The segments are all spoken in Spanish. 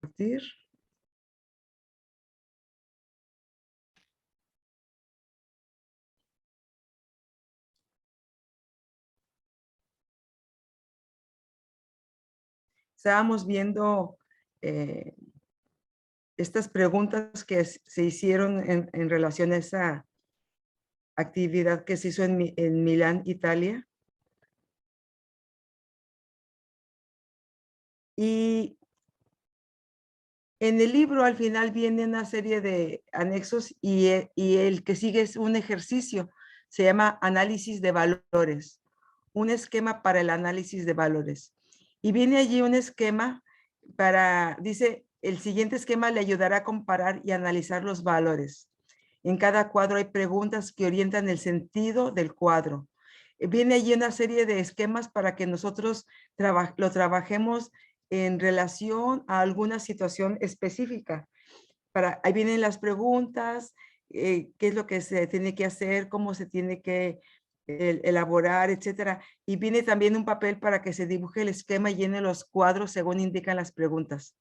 compartir. Estábamos viendo estas preguntas que se hicieron en relación a esa actividad que se hizo en Milán, Italia. Y en el libro al final viene una serie de anexos y el que sigue es un ejercicio. Se llama análisis de valores, un esquema para el análisis de valores. Y viene allí un esquema dice, el siguiente esquema le ayudará a comparar y analizar los valores. En cada cuadro hay preguntas que orientan el sentido del cuadro. Viene allí una serie de esquemas para que nosotros lo trabajemos en relación a alguna situación específica. Ahí vienen las preguntas, qué es lo que se tiene que hacer, cómo se tiene que elaborar, etcétera. Y viene también un papel para que se dibuje el esquema y llene los cuadros según indican las preguntas.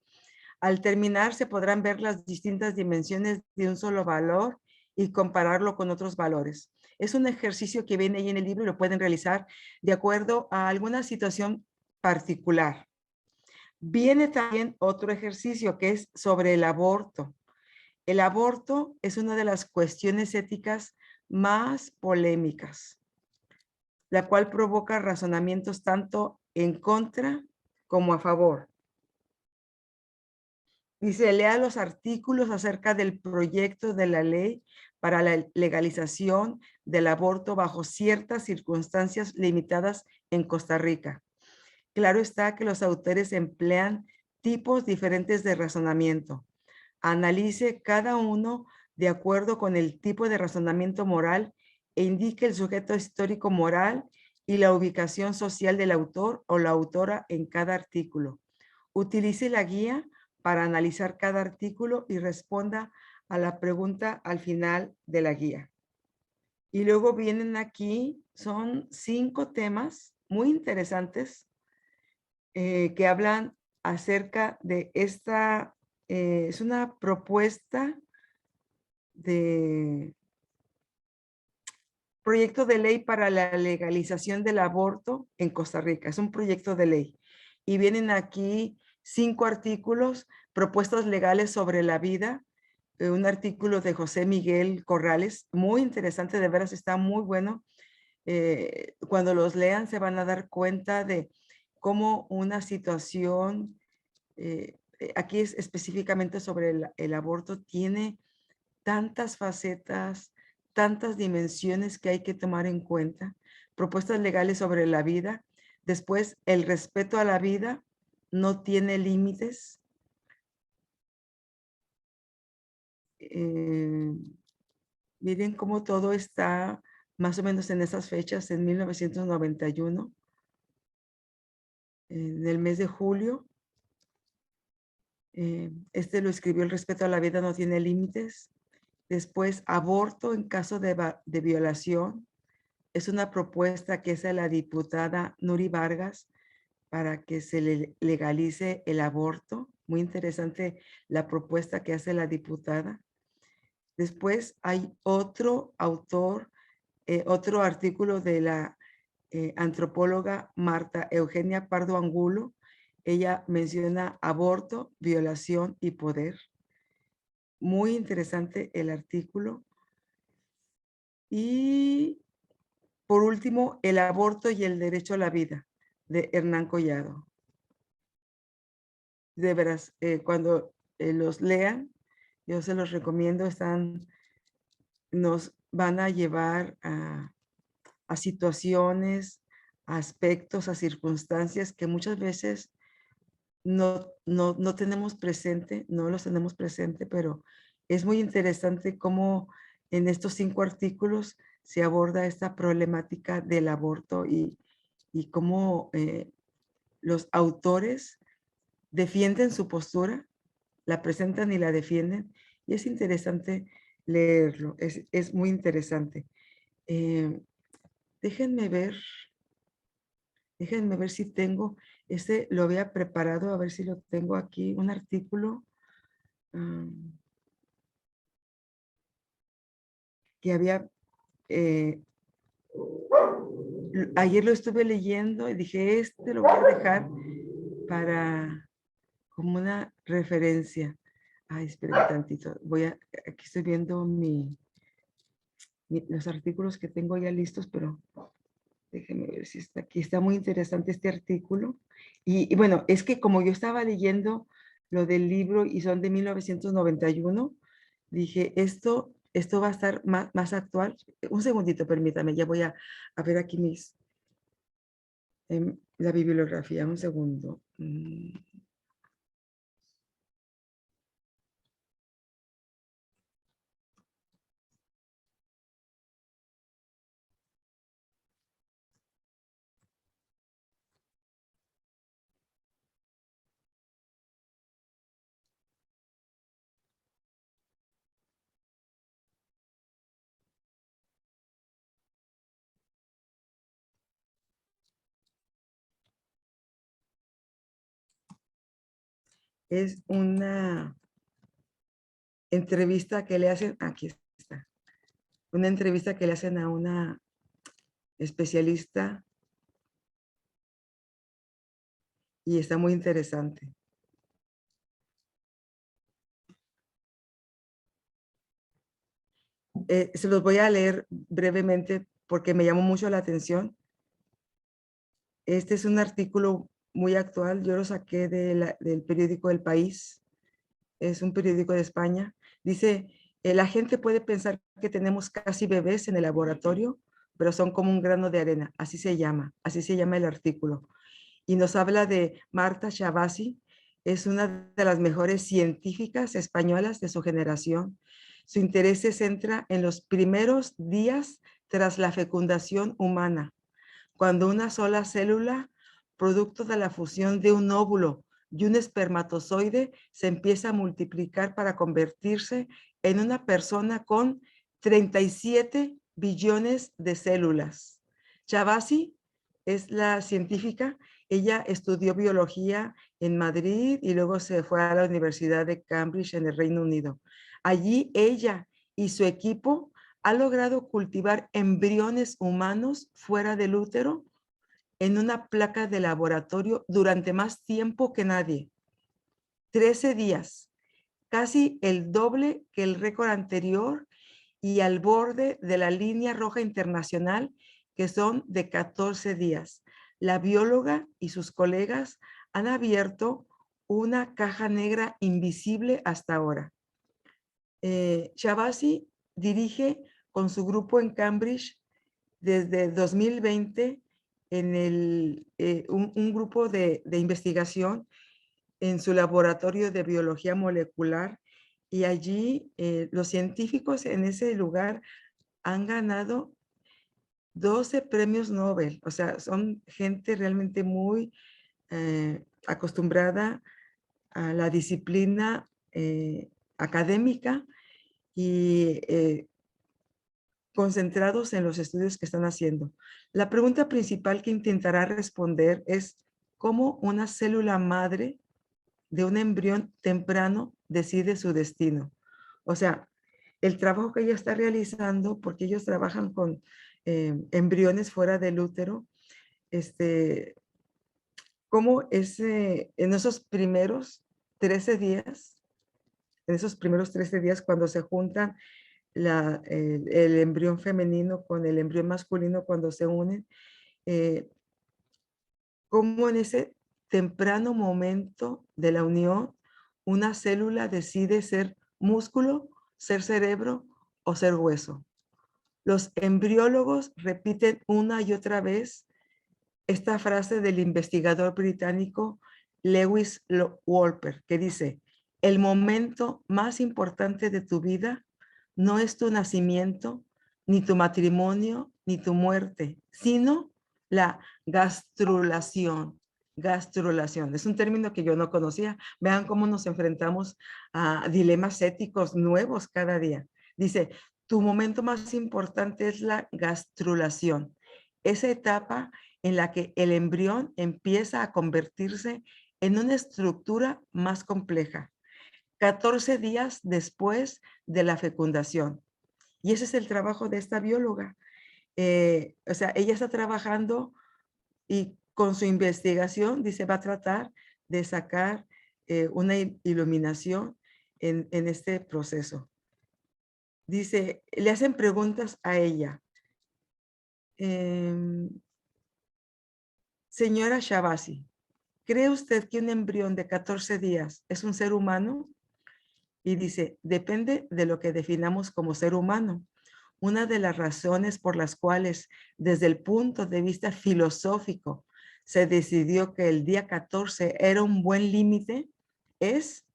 Al terminar, se podrán ver las distintas dimensiones de un solo valor y compararlo con otros valores. Es un ejercicio que viene ahí en el libro y lo pueden realizar de acuerdo a alguna situación particular. Viene también otro ejercicio que es sobre el aborto. El aborto es una de las cuestiones éticas más polémicas, la cual provoca razonamientos tanto en contra como a favor. Dice, lea los artículos acerca del proyecto de la ley para la legalización del aborto bajo ciertas circunstancias limitadas en Costa Rica. Claro está que los autores emplean tipos diferentes de razonamiento. Analice cada uno de acuerdo con el tipo de razonamiento moral e indique el sujeto histórico moral y la ubicación social del autor o la autora en cada artículo. Utilice la guía para analizar cada artículo y responda a la pregunta al final de la guía. Y luego vienen aquí, son 5 temas muy interesantes que hablan acerca de esta, es una propuesta de proyecto de ley para la legalización del aborto en Costa Rica. Es un proyecto de ley. Y vienen aquí 5 artículos, propuestas legales sobre la vida, un artículo de José Miguel Corrales, muy interesante, de veras está muy bueno. Cuando los lean se van a dar cuenta de cómo una situación, aquí es específicamente sobre el aborto, tiene tantas facetas, tantas dimensiones que hay que tomar en cuenta. Propuestas legales sobre la vida. Después, el respeto a la vida no tiene límites. Miren cómo todo está más o menos en esas fechas, en 1991, en el mes de julio. Este lo escribió, el respeto a la vida no tiene límites. Después, aborto en caso de violación. Es una propuesta que hace la diputada Nuri Vargas para que se legalice el aborto. Muy interesante la propuesta que hace la diputada. Después hay otro autor, otro artículo de la antropóloga Marta Eugenia Pardo Angulo. Ella menciona aborto, violación y poder. Muy interesante el artículo. Y por último, el aborto y el derecho a la vida, de Hernán Collado. De veras, cuando los lean, yo se los recomiendo, nos van a llevar a situaciones, a aspectos, a circunstancias que muchas veces no tenemos presente, no los tenemos presente, pero es muy interesante cómo en estos 5 artículos se aborda esta problemática del aborto y cómo los autores defienden su postura, la presentan y la defienden, y es interesante leerlo, es muy interesante. Déjenme ver si tengo Este lo había preparado, a ver si lo tengo aquí, un artículo que había, ayer lo estuve leyendo y dije, este lo voy a dejar para como una referencia. Ay, espera tantito. Aquí estoy viendo los artículos que tengo ya listos, pero déjenme ver si está aquí. Está muy interesante este artículo. Y bueno, es que como yo estaba leyendo lo del libro y son de 1991, dije, esto va a estar más actual. Un segundito, permítame, ya voy a ver aquí la bibliografía, un segundo. Es una entrevista que le hacen, aquí está, una entrevista que le hacen a una especialista y está muy interesante. Se los voy a leer brevemente porque me llamó mucho la atención. Este es un artículo muy actual, yo lo saqué del periódico El País, es un periódico de España. Dice, la gente puede pensar que tenemos casi bebés en el laboratorio, pero son como un grano de arena, así se llama el artículo. Y nos habla de Marta Chavasi, es una de las mejores científicas españolas de su generación. Su interés se centra en los primeros días tras la fecundación humana, cuando una sola célula, producto de la fusión de un óvulo y un espermatozoide, se empieza a multiplicar para convertirse en una persona con 37 billones de células. Chavasi es la científica. Ella estudió biología en Madrid y luego se fue a la Universidad de Cambridge en el Reino Unido. Allí ella y su equipo ha logrado cultivar embriones humanos fuera del útero en una placa de laboratorio durante más tiempo que nadie. 13 días, casi el doble que el récord anterior y al borde de la línea roja internacional, que son de 14 días. La bióloga y sus colegas han abierto una caja negra invisible hasta ahora. Chavasi dirige con su grupo en Cambridge desde 2020 un grupo de investigación en su laboratorio de biología molecular y allí los científicos en ese lugar han ganado 12 premios Nobel, o sea, son gente realmente muy acostumbrada a la disciplina académica y concentrados en los estudios que están haciendo. La pregunta principal que intentará responder es cómo una célula madre de un embrión temprano decide su destino. O sea, el trabajo que ella está realizando, porque ellos trabajan con embriones fuera del útero, cómo en esos primeros 13 días, cuando se juntan el embrión femenino con el embrión masculino cuando se unen, cómo en ese temprano momento de la unión, una célula decide ser músculo, ser cerebro o ser hueso. Los embriólogos repiten una y otra vez esta frase del investigador británico Lewis Wolper, que dice, el momento más importante de tu vida no es tu nacimiento, ni tu matrimonio, ni tu muerte, sino la gastrulación. Gastrulación. Es un término que yo no conocía. Vean cómo nos enfrentamos a dilemas éticos nuevos cada día. Dice, tu momento más importante es la gastrulación. Esa etapa en la que el embrión empieza a convertirse en una estructura más compleja, 14 días después de la fecundación. Y ese es el trabajo de esta bióloga. O sea, ella está trabajando y con su investigación, dice, va a tratar de sacar una iluminación en este proceso. Dice, le hacen preguntas a ella. Señora Shabasi, ¿cree usted que un embrión de 14 días es un ser humano? Y dice, depende de lo que definamos como ser humano. Una de las razones por las cuales, desde el punto de vista filosófico, se decidió que el día 14 era un buen límite es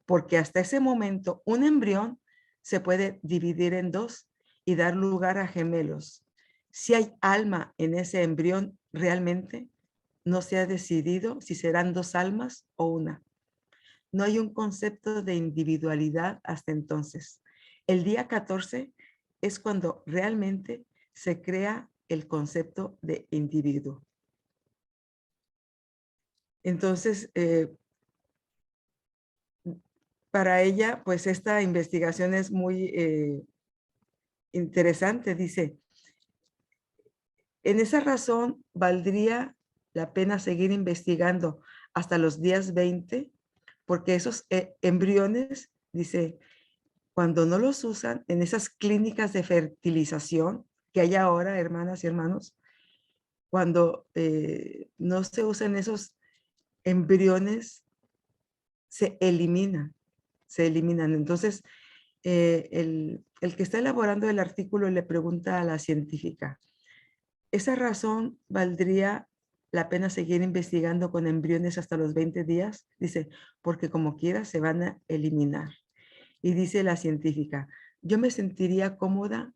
porque hasta ese momento un embrión se puede dividir en dos y dar lugar a gemelos. Si hay alma en ese embrión, realmente no se ha decidido si serán dos almas o una. No hay un concepto de individualidad hasta entonces. El día 14 es cuando realmente se crea el concepto de individuo. Entonces, para ella, pues esta investigación es muy interesante. Dice, en esa razón, valdría la pena seguir investigando hasta los días 20, porque esos embriones, dice, cuando no los usan en esas clínicas de fertilización que hay ahora, hermanas y hermanos, cuando no se usan esos embriones, se eliminan, se eliminan. Entonces, el que está elaborando el artículo le pregunta a la científica, ¿esa razón valdría la pena seguir investigando con embriones hasta los 20 días? Dice, porque como quiera se van a eliminar. Y dice la científica, yo me sentiría cómoda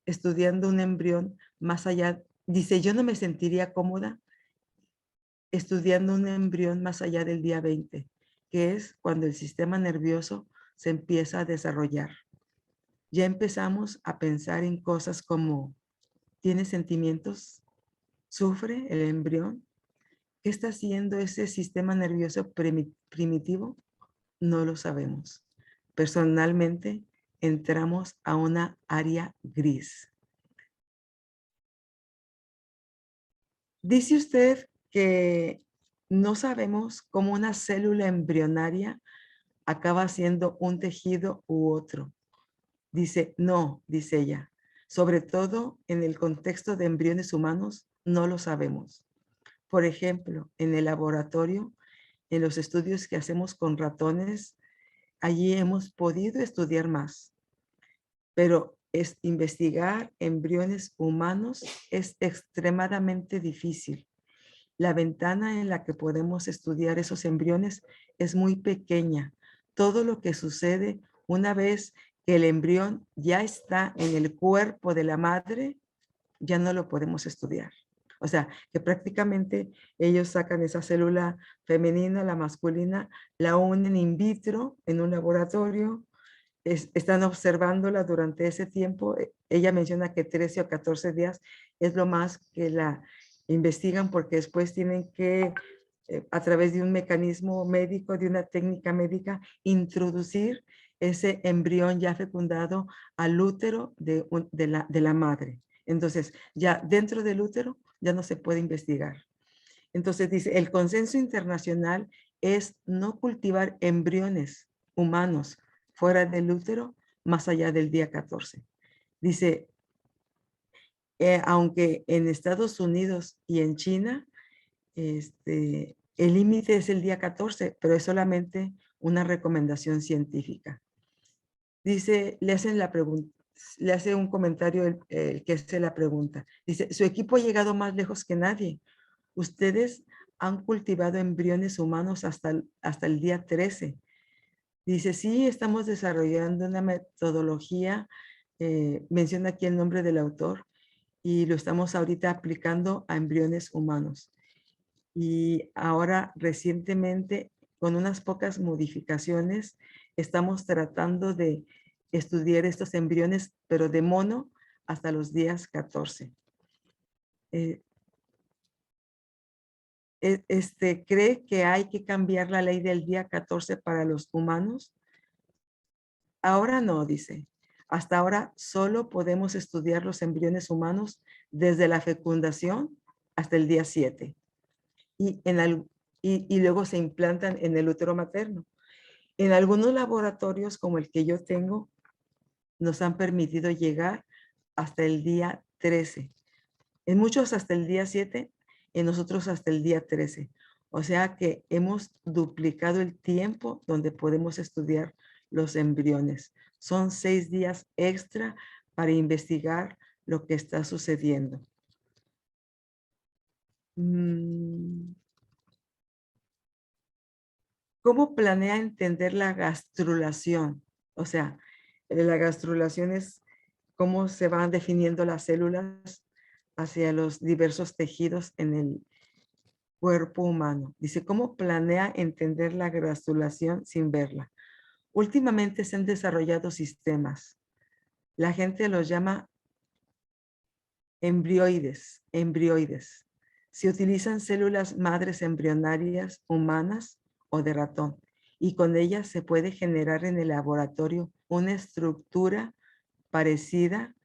estudiando un embrión más allá. Dice, yo no me sentiría cómoda estudiando un embrión más allá del día 20, que es cuando el sistema nervioso se empieza a desarrollar. Ya empezamos a pensar en cosas como, ¿tiene sentimientos? ¿Sufre el embrión? ¿Qué está haciendo ese sistema nervioso primitivo? No lo sabemos. Personalmente, entramos a una área gris. Dice usted que no sabemos cómo una célula embrionaria acaba siendo un tejido u otro. Dice, no, dice ella. Sobre todo en el contexto de embriones humanos, no lo sabemos. Por ejemplo, en el laboratorio, en los estudios que hacemos con ratones, allí hemos podido estudiar más. Pero investigar embriones humanos es extremadamente difícil. La ventana en la que podemos estudiar esos embriones es muy pequeña. Todo lo que sucede una vez que el embrión ya está en el cuerpo de la madre, ya no lo podemos estudiar. O sea, que prácticamente ellos sacan esa célula femenina, la masculina, la unen in vitro en un laboratorio, están observándola durante ese tiempo. Ella menciona que 13 o 14 días es lo más que la investigan porque después tienen que, a través de un mecanismo médico, de una técnica médica, introducir ese embrión ya fecundado al útero de la madre. Entonces, ya dentro del útero ya no se puede investigar. Entonces dice, el consenso internacional es no cultivar embriones humanos fuera del útero más allá del día 14. Dice, aunque en Estados Unidos y en China, el límite es el día 14, pero es solamente una recomendación científica. Dice, le hacen la pregunta, le hace un comentario el que hace la pregunta. Dice, su equipo ha llegado más lejos que nadie. Ustedes han cultivado embriones humanos hasta el día 13. Dice, sí, estamos desarrollando una metodología, menciona aquí el nombre del autor, y lo estamos ahorita aplicando a embriones humanos. Y ahora recientemente, con unas pocas modificaciones, estamos tratando de estudiar estos embriones, pero de mono hasta los días 14. ¿Cree que hay que cambiar la ley del día 14 para los humanos? Ahora no, dice. Hasta ahora solo podemos estudiar los embriones humanos desde la fecundación hasta el día 7. Y luego se implantan en el útero materno. En algunos laboratorios como el que yo tengo, nos han permitido llegar hasta el día 13. En muchos hasta el día 7, en nosotros hasta el día 13. O sea que hemos duplicado el tiempo donde podemos estudiar los embriones. Son 6 días extra para investigar lo que está sucediendo. ¿Cómo planea entender la gastrulación? O sea, la gastrulación es cómo se van definiendo las células hacia los diversos tejidos en el cuerpo humano. Dice, ¿cómo planea entender la gastrulación sin verla? Últimamente se han desarrollado sistemas. La gente los llama embrioides. Se utilizan células madres embrionarias humanas o de ratón y con ellas se puede generar en el laboratorio una estructura parecida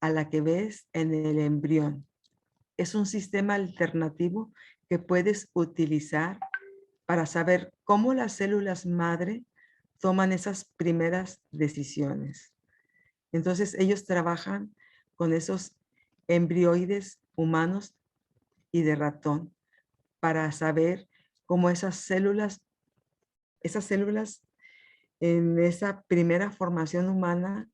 a la que ves en el embrión. Es un sistema alternativo que puedes utilizar para saber cómo las células madre toman esas primeras decisiones. Entonces ellos trabajan con esos embrioides humanos y de ratón para saber cómo esas células en esa primera formación humana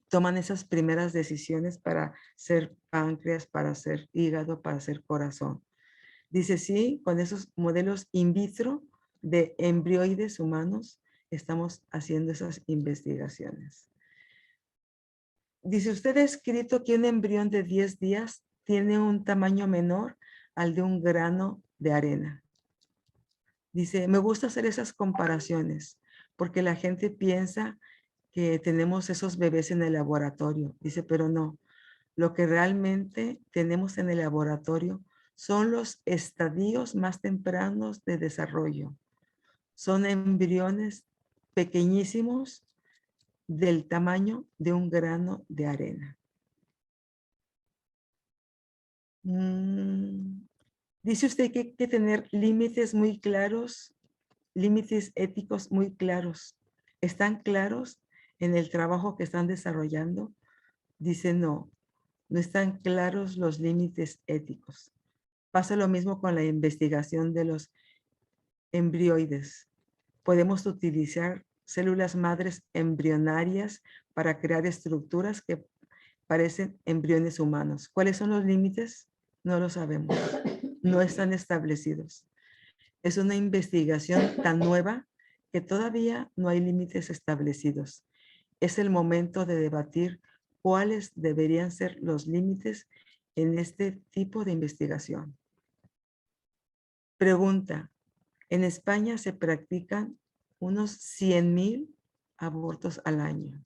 toman esas primeras decisiones para ser páncreas, para ser hígado, para ser corazón. Dice, sí, con esos modelos in vitro de embrioides humanos estamos haciendo esas investigaciones. Dice, usted ha escrito que un embrión de 10 días tiene un tamaño menor al de un grano de arena. Dice, me gusta hacer esas comparaciones porque la gente piensa que tenemos esos bebés en el laboratorio. Dice, pero no. Lo que realmente tenemos en el laboratorio son los estadios más tempranos de desarrollo. Son embriones pequeñísimos del tamaño de un grano de arena. Dice usted que hay que tener límites muy claros, límites éticos muy claros. ¿Están claros en el trabajo que están desarrollando? Dice no, no están claros los límites éticos. Pasa lo mismo con la investigación de los embrioides. Podemos utilizar células madres embrionarias para crear estructuras que parecen embriones humanos. ¿Cuáles son los límites? No lo sabemos. No están establecidos. Es una investigación tan nueva que todavía no hay límites establecidos. Es el momento de debatir cuáles deberían ser los límites en este tipo de investigación. Pregunta, en España se practican unos 100,000 abortos al año.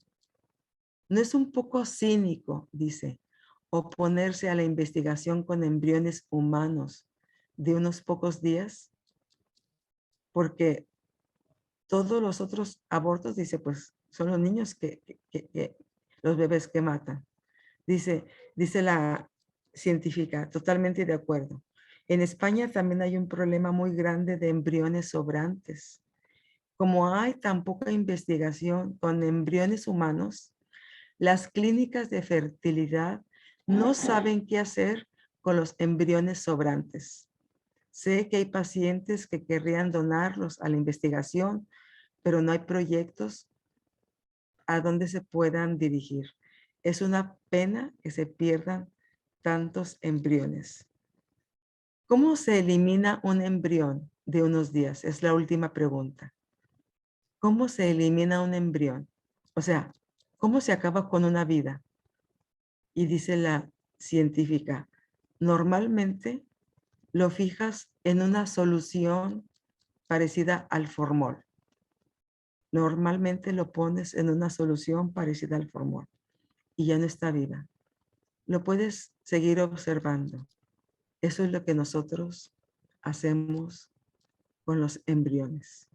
¿No es un poco cínico, dice, oponerse a la investigación con embriones humanos de unos pocos días? Porque todos los otros abortos, dice, pues son los niños los bebés que matan. Dice la científica, totalmente de acuerdo. En España también hay un problema muy grande de embriones sobrantes. Como hay tan poca investigación con embriones humanos, las clínicas de fertilidad no saben qué hacer con los embriones sobrantes. Sé que hay pacientes que querrían donarlos a la investigación, pero no hay proyectos a donde se puedan dirigir. Es una pena que se pierdan tantos embriones. ¿Cómo se elimina un embrión de unos días? Es la última pregunta. ¿Cómo se elimina un embrión? O sea, ¿cómo se acaba con una vida? Y dice la científica, normalmente lo fijas en una solución parecida al formol. Normalmente lo pones en una solución parecida al formol y ya no está viva. Lo puedes seguir observando. Eso es lo que nosotros hacemos con los embriones.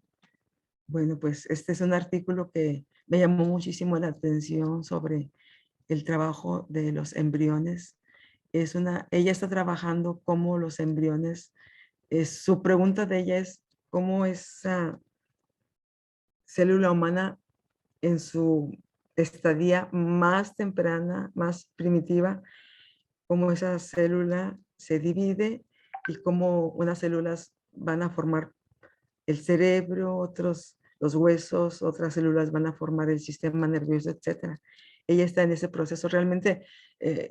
Bueno, pues este es un artículo que me llamó muchísimo la atención sobre el trabajo de los embriones. Ella está trabajando cómo los embriones, su pregunta de ella es cómo esa célula humana en su estadía más temprana, más primitiva, cómo esa célula se divide y cómo unas células van a formar el cerebro, otros los huesos, otras células van a formar el sistema nervioso, etcétera. Ella está en ese proceso. Realmente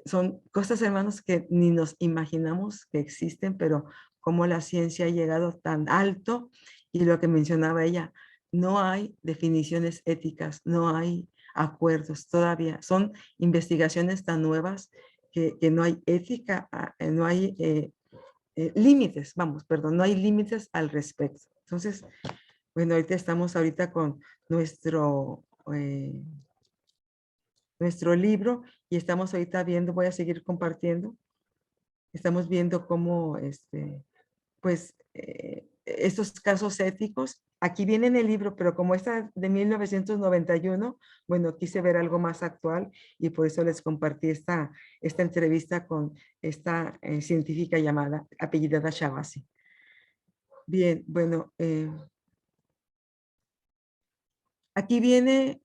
son cosas, hermanos, que ni nos imaginamos que existen, pero cómo la ciencia ha llegado tan alto y lo que mencionaba ella, no hay definiciones éticas, no hay acuerdos todavía. Son investigaciones tan nuevas que no hay ética, no hay límites, vamos, perdón, no hay límites al respecto. Entonces, bueno, estamos con nuestro, nuestro libro y estamos ahorita viendo, voy a seguir compartiendo, estamos viendo cómo, pues, estos casos éticos, aquí viene en el libro, pero como esta de 1991, bueno, quise ver algo más actual y por eso les compartí esta entrevista con esta científica llamada, apellidada Shabasi. Bien, bueno, aquí viene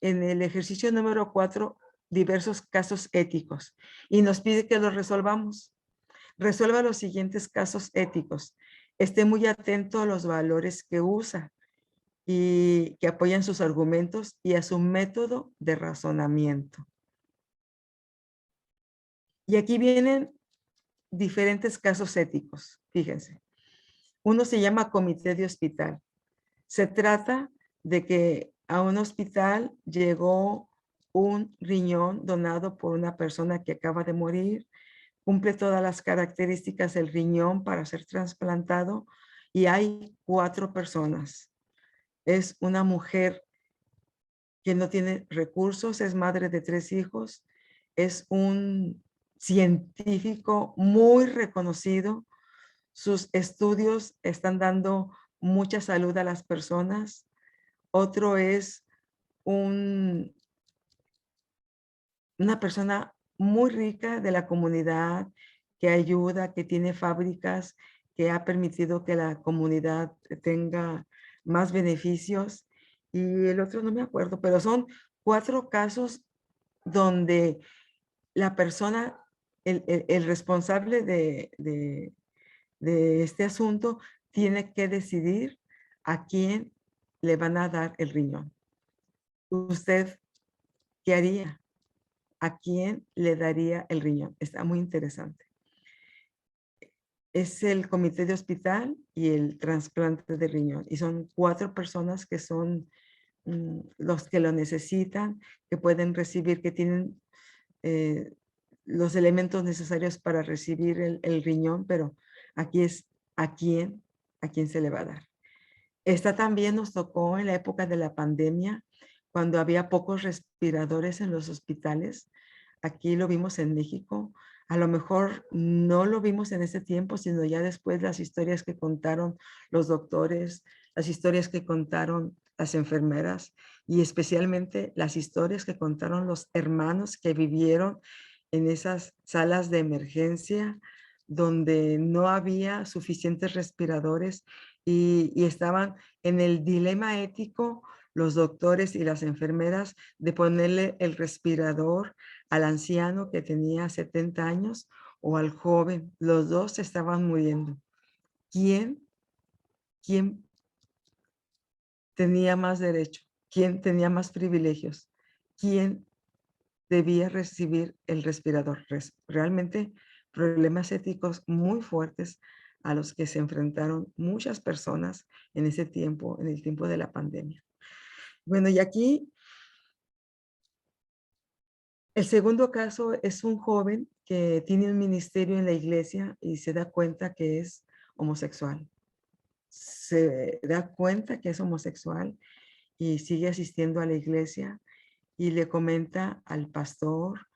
en el ejercicio número 4 diversos casos éticos y nos pide que los resolvamos. Resuelva los siguientes casos éticos. Esté muy atento a los valores que usa y que apoyan sus argumentos y a su método de razonamiento. Y aquí vienen diferentes casos éticos, fíjense. Uno se llama comité de hospital. Se trata de que a un hospital llegó un riñón donado por una persona que acaba de morir, cumple todas las características del riñón para ser trasplantado y hay 4 personas. Es una mujer que no tiene recursos, es madre de 3 hijos, es un científico muy reconocido, sus estudios están dando mucha salud a las personas. Otro es una persona muy rica de la comunidad que ayuda, que tiene fábricas, que ha permitido que la comunidad tenga más beneficios. Y el otro no me acuerdo, pero son 4 casos donde la persona, el responsable de este asunto, tiene que decidir a quién le van a dar el riñón. ¿Usted qué haría? ¿A quién le daría el riñón? Está muy interesante. Es el comité de hospital y el trasplante de riñón. Y son 4 personas que son los que lo necesitan, que pueden recibir, que tienen los elementos necesarios para recibir el riñón, pero aquí es a quién se le va a dar. Esta también nos tocó en la época de la pandemia, cuando había pocos respiradores en los hospitales. Aquí lo vimos en México. A lo mejor no lo vimos en ese tiempo, sino ya después las historias que contaron los doctores, las historias que contaron las enfermeras y especialmente las historias que contaron los hermanos que vivieron en esas salas de emergencia donde no había suficientes respiradores y estaban en el dilema ético los doctores y las enfermeras de ponerle el respirador al anciano que tenía 70 años o al joven. Los dos estaban muriendo. ¿Quién tenía más derecho? ¿Quién tenía más privilegios? ¿Quién debía recibir el respirador? Realmente problemas éticos muy fuertes a los que se enfrentaron muchas personas en ese tiempo, en el tiempo de la pandemia. Bueno, y aquí el segundo caso es un joven que tiene un ministerio en la iglesia y se da cuenta que es homosexual. Se da cuenta que es homosexual y sigue asistiendo a la iglesia y le comenta al pastor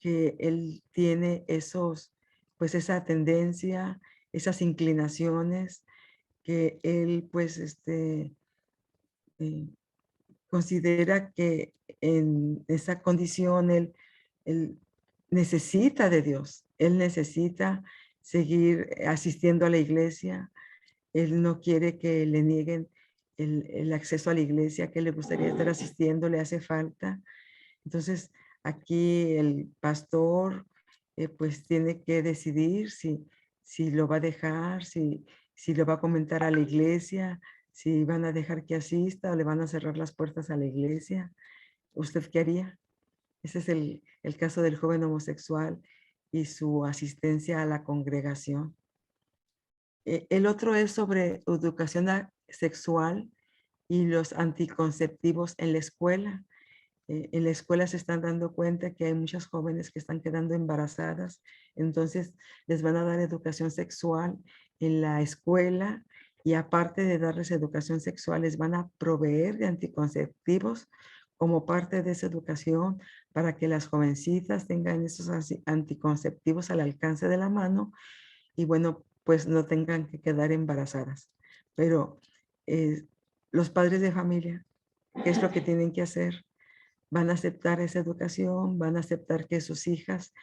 que él tiene pues esa tendencia, esas inclinaciones, que él pues eh, considera que en esa condición él necesita de Dios, él necesita seguir asistiendo a la iglesia, él no quiere que le nieguen el acceso a la iglesia, que le gustaría estar asistiendo, le hace falta. Entonces, aquí el pastor pues tiene que decidir si lo va a dejar, si lo va a comentar a la iglesia, si van a dejar que asista o le van a cerrar las puertas a la iglesia. ¿Usted qué haría? Ese es el caso del joven homosexual y su asistencia a la congregación. El otro es sobre educación sexual y los anticonceptivos en la escuela. En la escuela se están dando cuenta que hay muchas jóvenes que están quedando embarazadas, entonces les van a dar educación sexual en la escuela y aparte de darles educación sexual, les van a proveer de anticonceptivos como parte de esa educación para que las jovencitas tengan esos anticonceptivos al alcance de la mano y bueno, pues no tengan que quedar embarazadas. Pero los padres de familia, ¿qué es lo que tienen que hacer? Van a aceptar esa educación, van a aceptar que sus hijas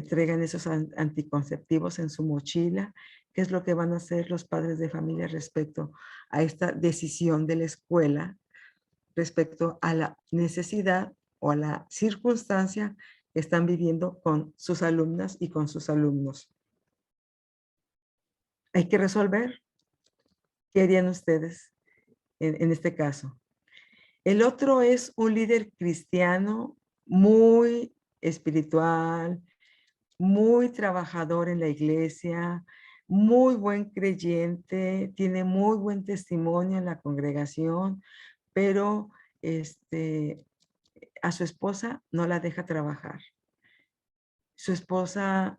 traigan esos anticonceptivos en su mochila. ¿Qué es lo que van a hacer los padres de familia respecto a esta decisión de la escuela, respecto a la necesidad o a la circunstancia que están viviendo con sus alumnas y con sus alumnos? Hay que resolver. ¿Qué harían ustedes en este caso? El otro es un líder cristiano muy espiritual, muy trabajador en la iglesia, muy buen creyente, tiene muy buen testimonio en la congregación, pero a su esposa no la deja trabajar. Su esposa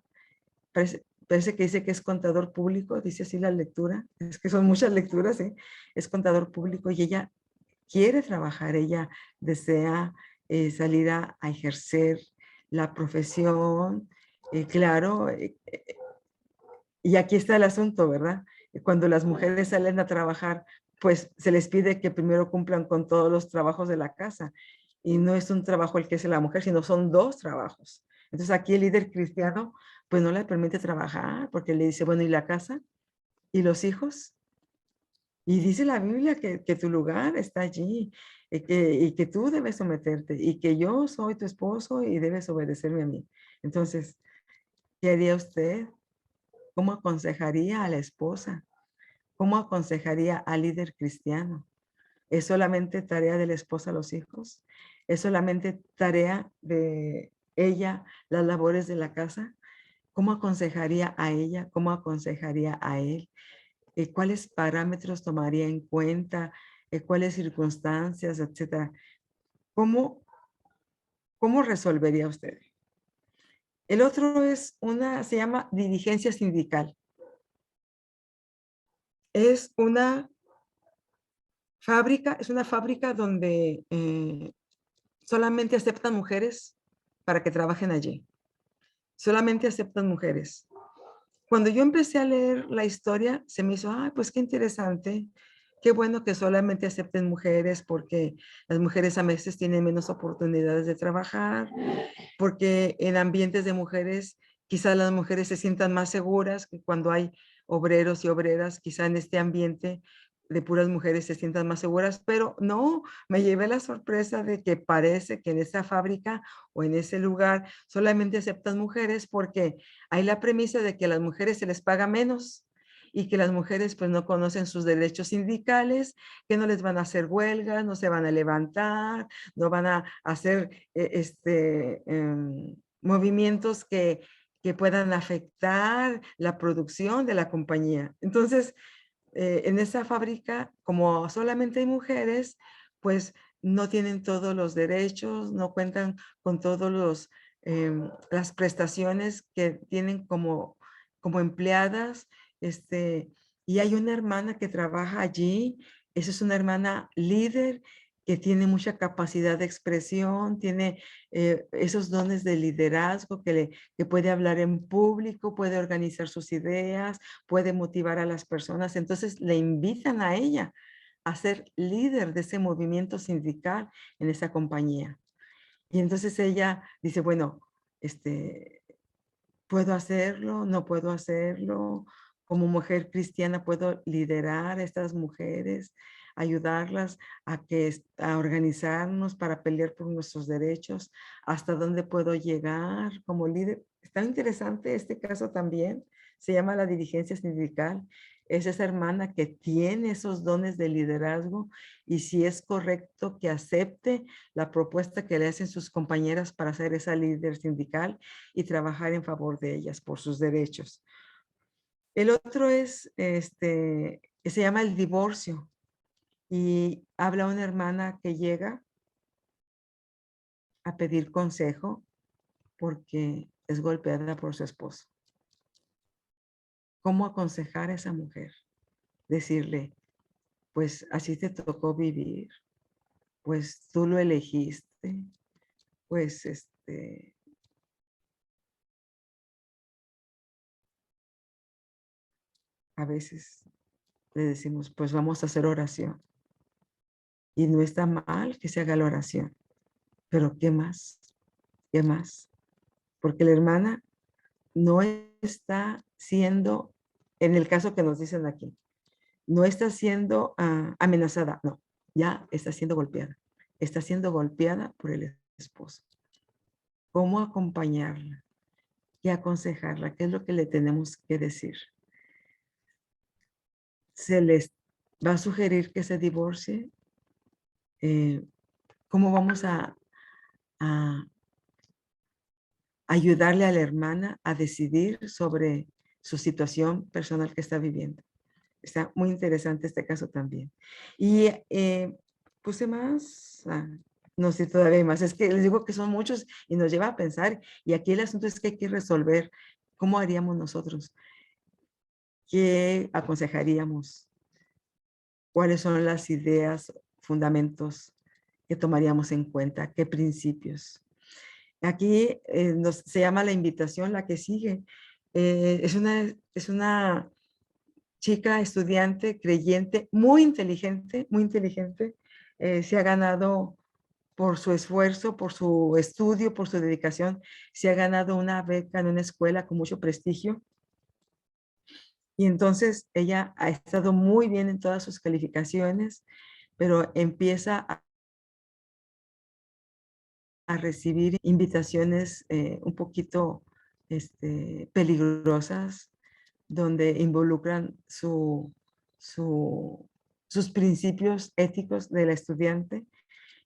parece que dice que es contador público, dice así la lectura, es que son muchas lecturas, ¿eh? Es contador público y ella quiere trabajar, ella desea salir a ejercer la profesión, claro, y aquí está el asunto, ¿verdad? Cuando las mujeres salen a trabajar, pues se les pide que primero cumplan con todos los trabajos de la casa. Y no es un trabajo el que hace la mujer, sino son dos trabajos. Entonces aquí el líder cristiano, pues no le permite trabajar porque le dice, bueno, ¿y la casa? ¿Y los hijos? Y dice la Biblia que tu lugar está allí y que tú debes someterte y que yo soy tu esposo y debes obedecerme a mí. Entonces, ¿qué haría usted? ¿Cómo aconsejaría a la esposa? ¿Cómo aconsejaría al líder cristiano? ¿Es solamente tarea de la esposa a los hijos? ¿Es solamente tarea de ella las labores de la casa? ¿Cómo aconsejaría a ella? ¿Cómo aconsejaría a él? ¿Cuáles parámetros tomaría en cuenta? ¿Cuáles circunstancias, etcétera? ¿Cómo, cómo resolvería usted? El otro se llama dirigencia sindical. Es una es una fábrica donde solamente aceptan mujeres para que trabajen allí. Solamente aceptan mujeres. Cuando yo empecé a leer la historia, se me hizo, ay, pues qué interesante, qué bueno que solamente acepten mujeres porque las mujeres a veces tienen menos oportunidades de trabajar, porque en ambientes de mujeres, quizás las mujeres se sientan más seguras que cuando hay obreros y obreras, quizá en este ambiente de puras mujeres se sientan más seguras, pero no, me llevé la sorpresa de que parece que en esa fábrica o en ese lugar solamente aceptan mujeres porque hay la premisa de que a las mujeres se les paga menos y que las mujeres pues no conocen sus derechos sindicales, que no les van a hacer huelgas, no se van a levantar, no van a hacer movimientos que puedan afectar la producción de la compañía. Entonces, en esa fábrica, como solamente hay mujeres, pues no tienen todos los derechos, no cuentan con todos las prestaciones que tienen como empleadas, y hay una hermana que trabaja allí, esa es una hermana líder, que tiene mucha capacidad de expresión, tiene esos dones de liderazgo, que puede hablar en público, puede organizar sus ideas, puede motivar a las personas. Entonces le invitan a ella a ser líder de ese movimiento sindical en esa compañía. Y entonces ella dice, bueno, ¿puedo hacerlo? ¿No puedo hacerlo? Como mujer cristiana, ¿puedo liderar a estas mujeres? Ayudarlas a organizarnos para pelear por nuestros derechos. ¿Hasta dónde puedo llegar como líder? Está interesante este caso también. Se llama la dirigencia sindical. Es esa hermana que tiene esos dones de liderazgo y si es correcto que acepte la propuesta que le hacen sus compañeras para ser esa líder sindical y trabajar en favor de ellas por sus derechos. El otro es, se llama el divorcio y habla una hermana que llega a pedir consejo porque es golpeada por su esposo. ¿Cómo aconsejar a esa mujer? Decirle, pues así te tocó vivir, pues tú lo elegiste, pues a veces le decimos, pues vamos a hacer oración. Y no está mal que se haga la oración, pero ¿qué más? ¿Qué más? Porque la hermana no está siendo, en el caso que nos dicen aquí, no está siendo amenazada, no, ya está siendo golpeada. Está siendo golpeada por el esposo. ¿Cómo acompañarla? ¿Qué aconsejarla? ¿Qué es lo que le tenemos que decir? ¿Se les va a sugerir que se divorcie? ¿Cómo vamos a ayudarle a la hermana a decidir sobre su situación personal que está viviendo? Está muy interesante este caso también. Y puse más, no sé, todavía hay más. Es que les digo que son muchos y nos lleva a pensar. Y aquí el asunto es que hay que resolver cómo haríamos nosotros, qué aconsejaríamos, cuáles son las ideas, fundamentos que tomaríamos en cuenta, qué principios. Aquí se llama la invitación, la que sigue. Es una chica, estudiante, creyente, muy inteligente, se ha ganado por su esfuerzo, por su estudio, por su dedicación, se ha ganado una beca en una escuela con mucho prestigio. Y entonces ella ha estado muy bien en todas sus calificaciones, pero empieza a recibir invitaciones un poquito peligrosas, donde involucran sus principios éticos de la estudiante.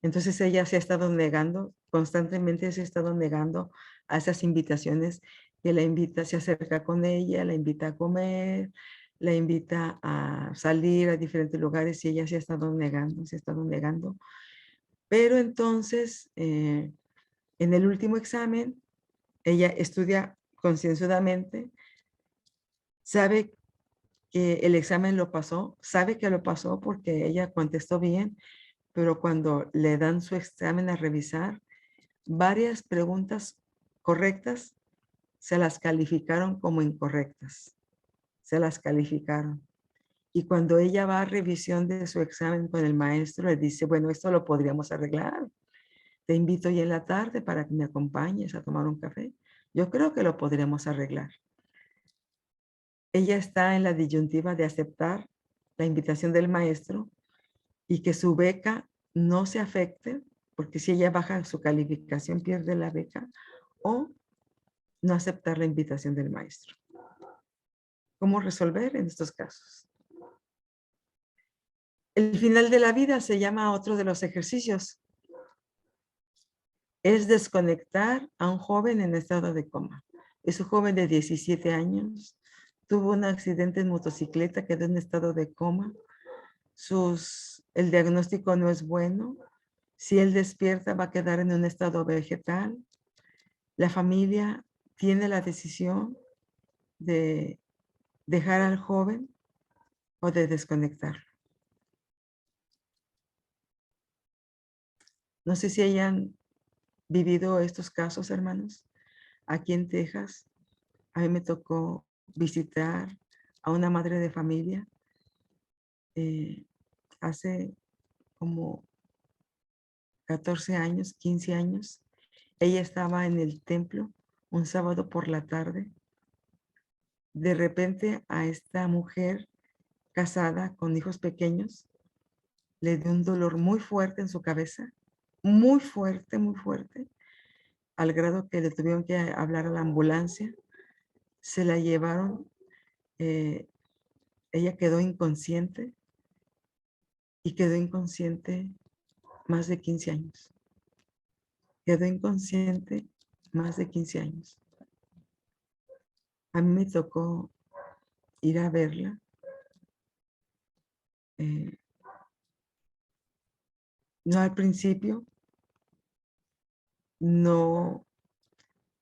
Entonces ella se ha estado negando, constantemente se ha estado negando a esas invitaciones que la invita, se acerca con ella, la invita a comer, la invita a salir a diferentes lugares y ella se ha estado negando, se ha estado negando. Pero entonces, en el último examen, ella estudia concienzudamente, sabe que el examen lo pasó, sabe que lo pasó porque ella contestó bien, pero cuando le dan su examen a revisar, varias preguntas correctas se las calificaron como incorrectas, se las calificaron. Y cuando ella va a revisión de su examen con el maestro, le dice, bueno, esto lo podríamos arreglar. Te invito hoy en la tarde para que me acompañes a tomar un café. Yo creo que lo podríamos arreglar. Ella está en la disyuntiva de aceptar la invitación del maestro y que su beca no se afecte, porque si ella baja su calificación pierde la beca, o no aceptar la invitación del maestro. ¿Cómo resolver en estos casos? El final de la vida se llama otro de los ejercicios. Es desconectar a un joven en estado de coma. Es un joven de 17 años, tuvo un accidente en motocicleta, quedó en estado de coma. El diagnóstico no es bueno. Si él despierta, va a quedar en un estado vegetal. La familia tiene la decisión de dejar al joven o de desconectarlo. No sé si hayan vivido estos casos, hermanos. Aquí en Texas, a mí me tocó visitar a una madre de familia eh, hace como 14 años, 15 años. Ella estaba en el templo un sábado por la tarde. De repente a esta mujer casada con hijos pequeños le dio un dolor muy fuerte en su cabeza, muy fuerte, al grado que le tuvieron que hablar a la ambulancia. Se la llevaron, eh, ella quedó inconsciente y quedó inconsciente más de 15 años. Quedó inconsciente más de 15 años. A mí me tocó ir a verla. eh, no al principio, no,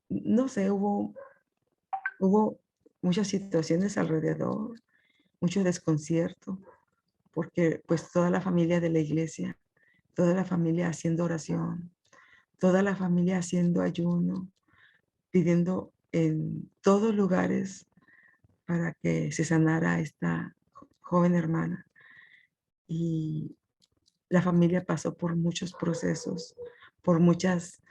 no sé, hubo muchas situaciones alrededor, mucho desconcierto, porque pues toda la familia de la iglesia, toda la familia haciendo oración, toda la familia haciendo ayuno, pidiendo en todos lugares para que se sanara esta joven hermana. Y la familia pasó por muchos procesos, por muchas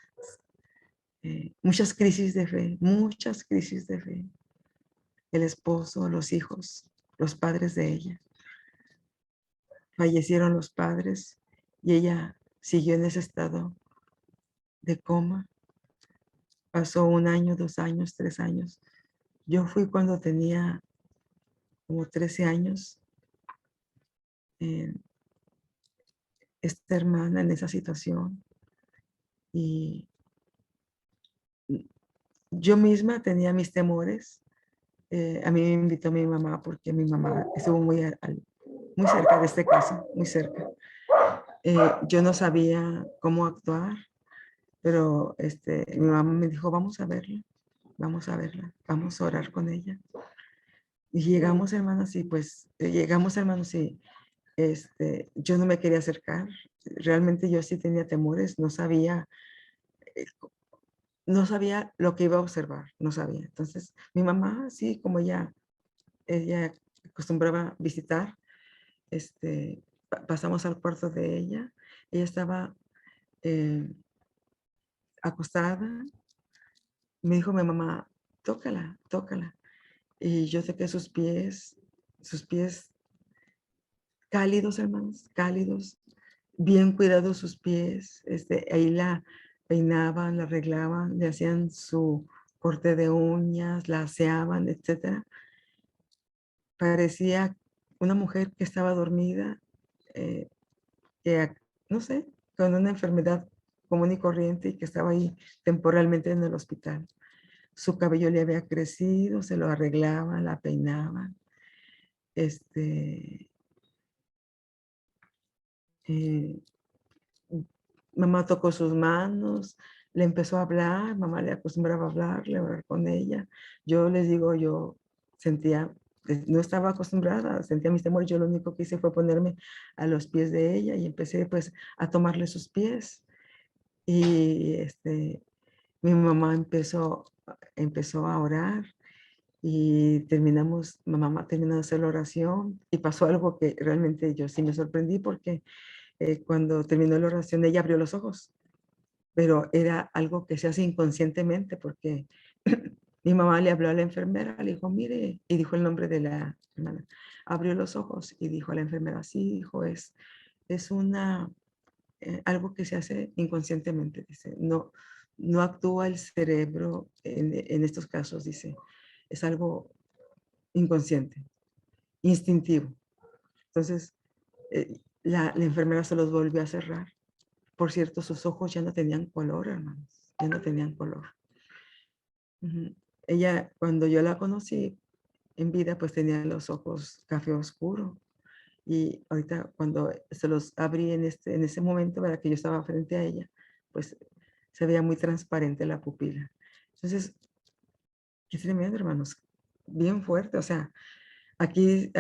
crisis de fe, muchas crisis de fe. El esposo, los hijos, los padres de ella. Fallecieron los padres y ella siguió en ese estado de coma. Pasó 1 año, 2 años, 3 años. Yo fui cuando tenía como 13 años. Esta hermana en esa situación. Y yo misma tenía mis temores. A mí me invitó mi mamá porque mi mamá estuvo muy cerca de este caso, muy cerca. Yo no sabía cómo actuar, pero mi mamá me dijo, vamos a verla, vamos a orar con ella. Y llegamos, hermanos, y pues llegamos, hermanos, y yo no me quería acercar. Realmente yo sí tenía temores, eh, no sabía lo que iba a observar, no sabía. Entonces, mi mamá, sí, como ella acostumbraba visitar, pasamos al cuarto de ella. Ella estaba eh, acostada. Me dijo mi mamá, tócala, tócala. Y yo toqué sus pies cálidos, hermanos, cálidos, bien cuidados sus pies. Ahí la peinaban, la arreglaban, le hacían su corte de uñas, la aseaban, etcétera. Parecía una mujer que estaba dormida, eh, que, no sé, con una enfermedad común y corriente y que estaba ahí temporalmente en el hospital. Su cabello le había crecido, se lo arreglaban, la peinaban. Eh, Mamá tocó sus manos, le empezó a hablar, mamá le acostumbraba a hablarle, a hablar con ella. Yo les digo, yo sentía, no estaba acostumbrada, sentía mis temores. Yo lo único que hice fue ponerme a los pies de ella y empecé pues a tomarle sus pies. Y mi mamá empezó a orar y mamá terminó de hacer la oración y pasó algo que realmente yo sí me sorprendí porque cuando terminó la oración ella abrió los ojos, pero era algo que se hace inconscientemente porque mi mamá le habló a la enfermera, le dijo, mire, y dijo el nombre de la hermana. Abrió los ojos y dijo a la enfermera, sí, hijo, es algo que se hace inconscientemente, dice, no, no actúa el cerebro en estos casos, dice, es algo inconsciente, instintivo. Entonces, la enfermera se los volvió a cerrar. Por cierto, sus ojos ya no tenían color, hermanos, ya no tenían color. Ella, cuando yo la conocí en vida, pues tenía los ojos café oscuro. Y ahorita cuando se los abrí en ese momento, ¿verdad? Que yo estaba frente a ella, pues se veía muy transparente la pupila. Entonces, qué tremendo, hermanos, bien fuerte. O sea, aquí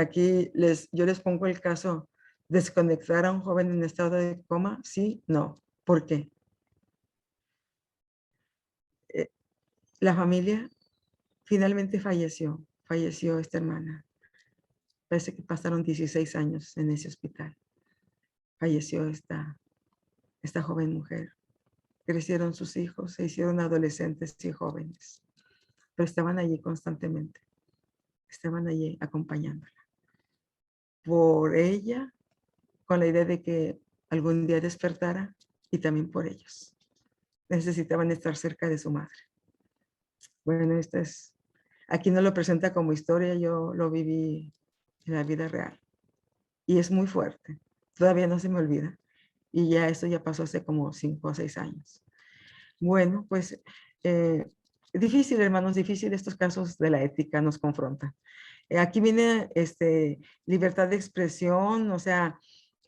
yo les pongo el caso, desconectar a un joven en estado de coma, sí, no. ¿Por qué? Eh, la familia finalmente falleció esta hermana. Parece que pasaron 16 años en ese hospital. Falleció esta joven mujer. Crecieron sus hijos, se hicieron adolescentes y jóvenes, pero estaban allí constantemente, estaban allí acompañándola. Por ella, con la idea de que algún día despertara, y también por ellos. Necesitaban estar cerca de su madre. Bueno, aquí no lo presenta como historia, yo lo viví en la vida real. Y es muy fuerte, todavía no se me olvida. Y ya eso ya pasó hace como 5 o 6 años. Bueno, pues difícil, hermanos, difícil estos casos de la ética nos confrontan. Aquí viene libertad de expresión, o sea,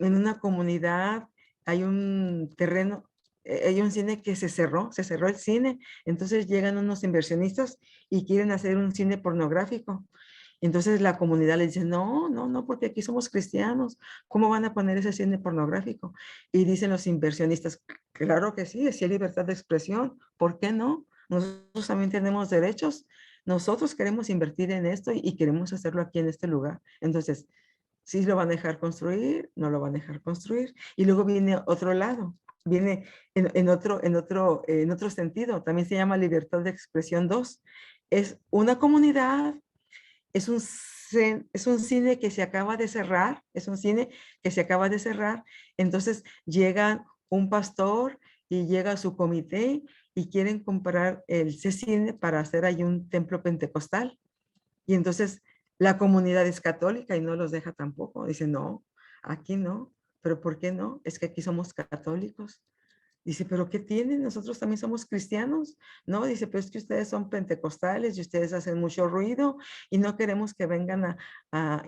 en una comunidad hay un terreno, hay un cine que se cerró el cine, entonces llegan unos inversionistas y quieren hacer un cine pornográfico. Entonces la comunidad le dice, no, no, no, porque aquí somos cristianos, ¿cómo van a poner ese cine pornográfico? Y dicen los inversionistas, claro que sí, es libertad de expresión, ¿por qué no? Nosotros también tenemos derechos, nosotros queremos invertir en esto y queremos hacerlo aquí en este lugar. Entonces, ¿sí lo van a dejar construir? ¿No lo van a dejar construir? Y luego viene otro lado, viene en otro sentido, también se llama libertad de expresión 2. Es una comunidad, es un cine que se acaba de cerrar, es un cine que se acaba de cerrar, entonces llega un pastor y llega su comité y quieren comprar ese cine para hacer ahí un templo pentecostal. Y entonces la comunidad es católica y no los deja tampoco. Dice, no, aquí no. ¿Pero por qué no? Es que aquí somos católicos. Dice, ¿pero qué tienen? Nosotros también somos cristianos. No, dice, pero es que ustedes son pentecostales y ustedes hacen mucho ruido y no queremos que vengan a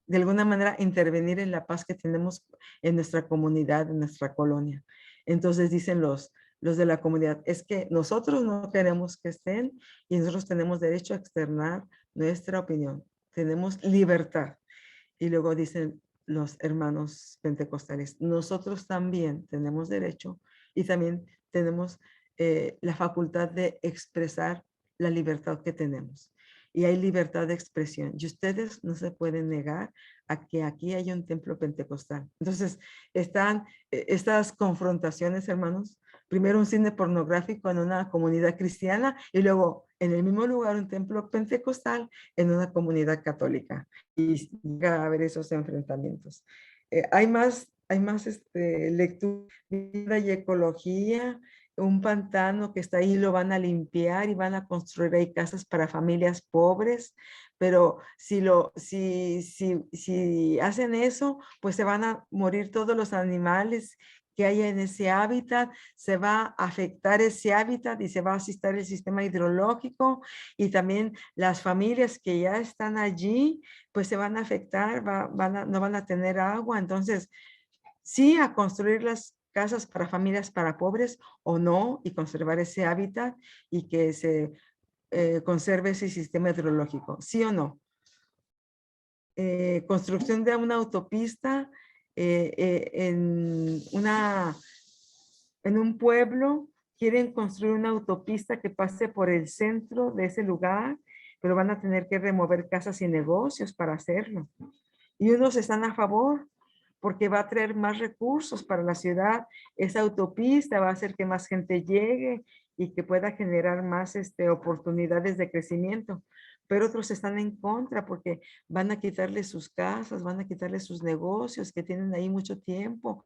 de alguna manera intervenir en la paz que tenemos en nuestra comunidad, en nuestra colonia. Entonces dicen los de la comunidad, es que nosotros no queremos que estén y nosotros tenemos derecho a externar nuestra opinión. Tenemos libertad. Y luego dicen los hermanos pentecostales, nosotros también tenemos derecho y también tenemos la facultad de expresar la libertad que tenemos. Y hay libertad de expresión. Y ustedes no se pueden negar a que aquí haya un templo pentecostal. Entonces, están estas confrontaciones, hermanos. Primero un cine pornográfico en una comunidad cristiana y luego en el mismo lugar un templo pentecostal en una comunidad católica y llega a haber esos enfrentamientos. Hay más lectura y ecología, un pantano que está ahí lo van a limpiar y van a construir ahí casas para familias pobres, pero si hacen eso, pues se van a morir todos los animales que haya en ese hábitat, se va a afectar ese hábitat y se va a asistir el sistema hidrológico y también las familias que ya están allí, pues se van a afectar, no van a tener agua. Entonces, sí a construir las casas para familias para pobres o no y conservar ese hábitat y que se conserve ese sistema hidrológico, sí o no. Construcción de una autopista en un pueblo, quieren construir una autopista que pase por el centro de ese lugar, pero van a tener que remover casas y negocios para hacerlo. Y unos están a favor porque va a traer más recursos para la ciudad. Esa autopista va a hacer que más gente llegue y que pueda generar más oportunidades de crecimiento. Pero otros están en contra porque van a quitarle sus casas, van a quitarle sus negocios que tienen ahí mucho tiempo.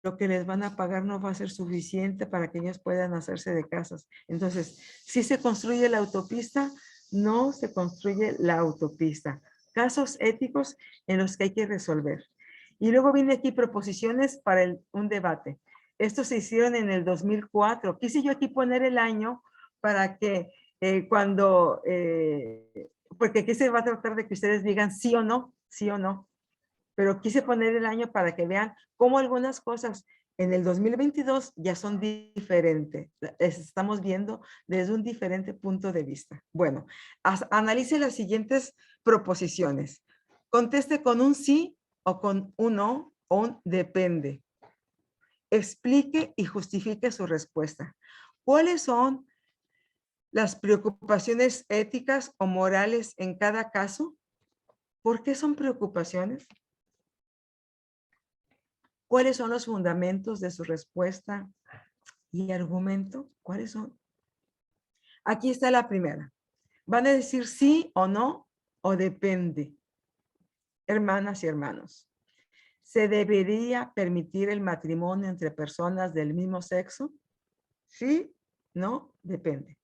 Lo que les van a pagar no va a ser suficiente para que ellos puedan hacerse de casas. Entonces, si se construye la autopista, no se construye la autopista. Casos éticos en los que hay que resolver. Y luego viene aquí proposiciones para un debate. Estos se hicieron en el 2004. Quise yo aquí poner el año para que porque aquí se va a tratar de que ustedes digan sí o no, sí o no, pero quise poner el año para que vean cómo algunas cosas en el 2022 ya son diferentes. Estamos viendo desde un diferente punto de vista. Bueno, analice las siguientes proposiciones. Conteste con un sí o con un no o un depende. Explique y justifique su respuesta. ¿Cuáles son las preocupaciones éticas o morales en cada caso? ¿Por qué son preocupaciones? ¿Cuáles son los fundamentos de su respuesta y argumento? ¿Cuáles son? Aquí está la primera. Van a decir sí o no o depende. Hermanas y hermanos, ¿se debería permitir el matrimonio entre personas del mismo sexo? Sí, no, depende.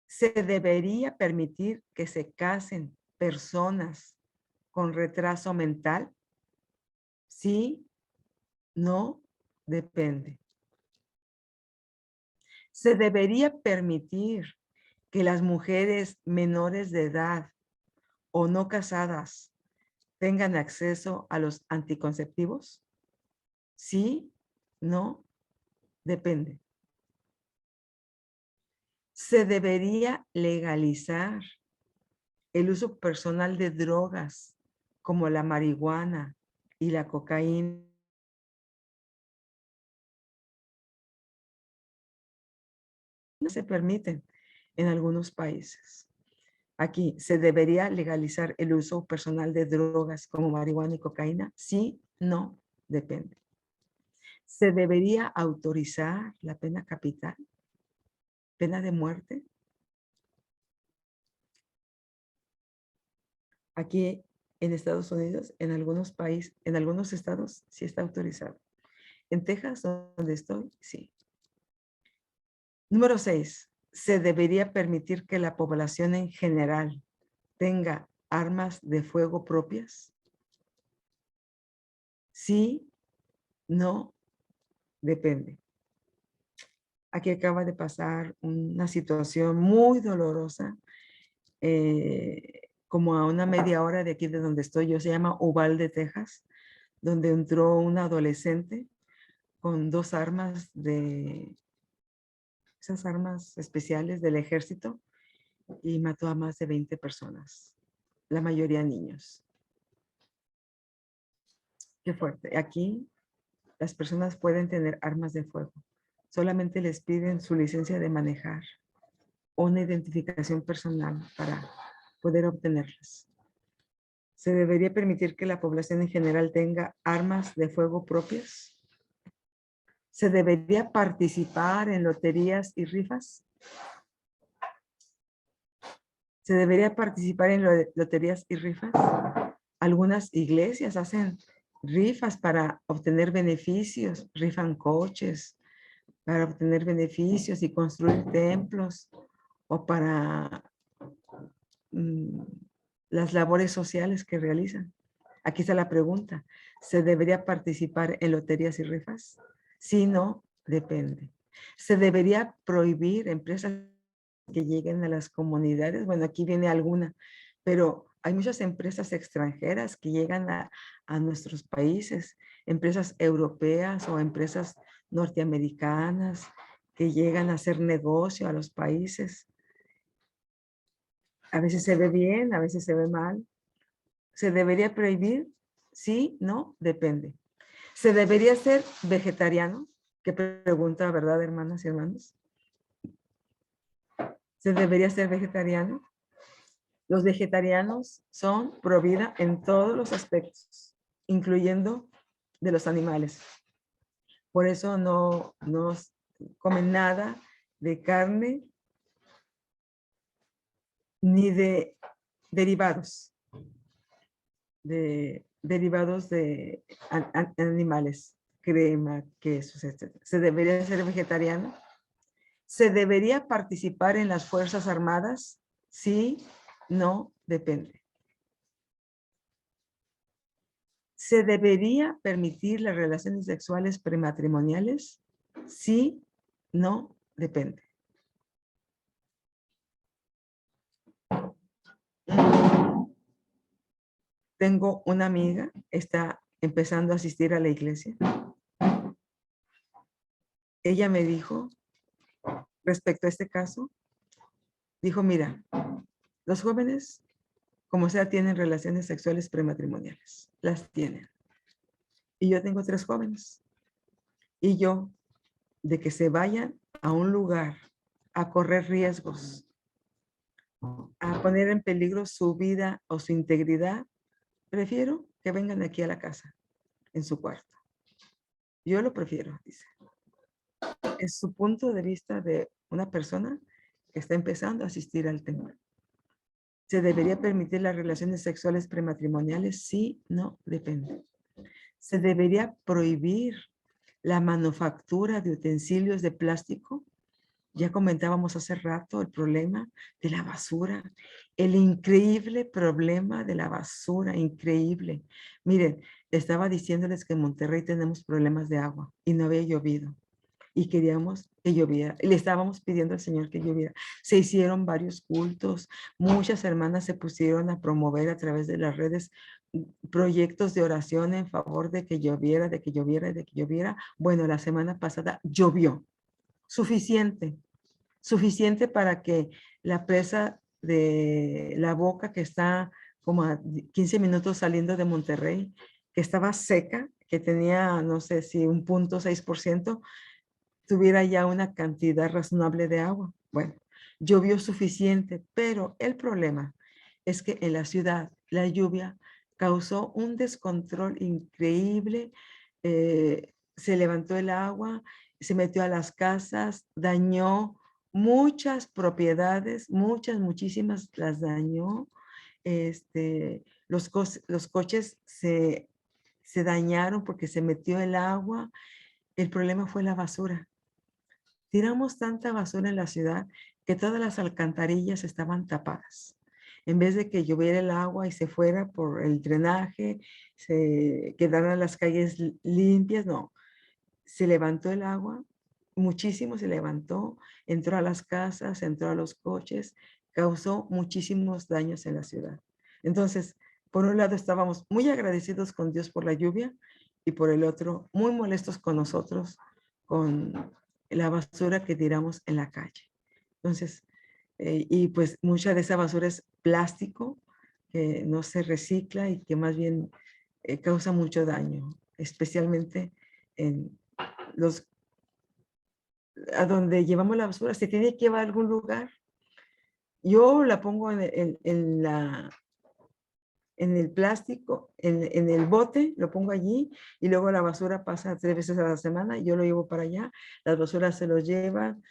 ¿Se debería permitir que se casen personas con retraso mental? Sí, no, depende. ¿Se debería permitir que las mujeres menores de edad o no casadas tengan acceso a los anticonceptivos? Sí, no, depende. ¿Se debería legalizar el uso personal de drogas como la marihuana y la cocaína? Se permiten en algunos países. Aquí, ¿se debería legalizar el uso personal de drogas como marihuana y cocaína? Sí, no, depende. ¿Se debería autorizar la pena capital? ¿Pena de muerte? Aquí en Estados Unidos, en algunos países, en algunos estados, sí está autorizado. En Texas, donde estoy, sí. Número 6. ¿Se debería permitir que la población en general tenga armas de fuego propias? Sí, no, depende. Aquí acaba de pasar una situación muy dolorosa, como a una media hora de aquí de donde estoy yo, se llama Uvalde, Texas, donde entró un adolescente con 2 armas esas armas especiales del ejército y mató a más de 20 personas, la mayoría niños. Qué fuerte. Aquí las personas pueden tener armas de fuego. Solamente les piden su licencia de manejar o una identificación personal para poder obtenerlas. ¿Se debería permitir que la población en general tenga armas de fuego propias? ¿Se debería participar en loterías y rifas? ¿Se debería participar en loterías y rifas? Algunas iglesias hacen rifas para obtener beneficios, rifan coches para obtener beneficios y construir templos o para las labores sociales que realizan. Aquí está la pregunta. ¿Se debería participar en loterías y rifas? Si no, depende. ¿Se debería prohibir empresas que lleguen a las comunidades? Bueno, aquí viene alguna, pero hay muchas empresas extranjeras que llegan a nuestros países, empresas europeas o empresas norteamericanas que llegan a hacer negocio a los países. A veces se ve bien, a veces se ve mal. ¿Se debería prohibir? Sí, no, depende. ¿Se debería ser vegetariano? ¿Qué pregunta, verdad, hermanas y hermanos? ¿Se debería ser vegetariano? Los vegetarianos son pro vida en todos los aspectos, incluyendo de los animales. Por eso no comen nada de carne ni de derivados, de animales, crema, quesos, etc. ¿Se debería ser vegetariano? ¿Se debería participar en las Fuerzas Armadas? Sí, no, depende. ¿Se debería permitir las relaciones sexuales prematrimoniales? Sí, no, depende. Tengo una amiga, está empezando a asistir a la iglesia. Ella me dijo, respecto a este caso, dijo, mira, los jóvenes como sea, tienen relaciones sexuales prematrimoniales. Las tienen. Y yo tengo 3 jóvenes. Y yo, de que se vayan a un lugar a correr riesgos, a poner en peligro su vida o su integridad, prefiero que vengan aquí a la casa, en su cuarto. Yo lo prefiero, dice. Es su punto de vista de una persona que está empezando a asistir al tema. ¿Se debería permitir las relaciones sexuales prematrimoniales? Sí, no, depende. ¿Se debería prohibir la manufactura de utensilios de plástico? Ya comentábamos hace rato el problema de la basura, el increíble problema de la basura, increíble. Miren, estaba diciéndoles que en Monterrey tenemos problemas de agua y no había llovido y queríamos que lloviera. Le estábamos pidiendo al Señor que lloviera. Se hicieron varios cultos. Muchas hermanas se pusieron a promover a través de las redes proyectos de oración en favor de que lloviera, de que lloviera, de que lloviera. Bueno, la semana pasada llovió. Suficiente. Suficiente para que la presa de La Boca, que está como a 15 minutos saliendo de Monterrey, que estaba seca, que tenía, no sé si un 0.6%, tuviera ya una cantidad razonable de agua. Bueno, llovió suficiente, pero el problema es que en la ciudad la lluvia causó un descontrol increíble. Se levantó el agua, se metió a las casas, dañó muchas propiedades, muchísimas las dañó. Los coches se dañaron porque se metió el agua. El problema fue la basura. Tiramos tanta basura en la ciudad que todas las alcantarillas estaban tapadas. En vez de que lloviera el agua y se fuera por el drenaje, se quedaran las calles limpias, no. Se levantó el agua, muchísimo se levantó, entró a las casas, entró a los coches, causó muchísimos daños en la ciudad. Entonces, por un lado estábamos muy agradecidos con Dios por la lluvia y por el otro muy molestos con nosotros con la basura que tiramos en la calle. Entonces, y pues mucha de esa basura es plástico que no se recicla y que más bien causa mucho daño, especialmente en los, a donde llevamos la basura. Se tiene que llevar a algún lugar. Yo la pongo en el plástico, en el bote, lo pongo allí y luego la basura pasa 3 veces a la semana y yo lo llevo para allá. Las basuras se los llevan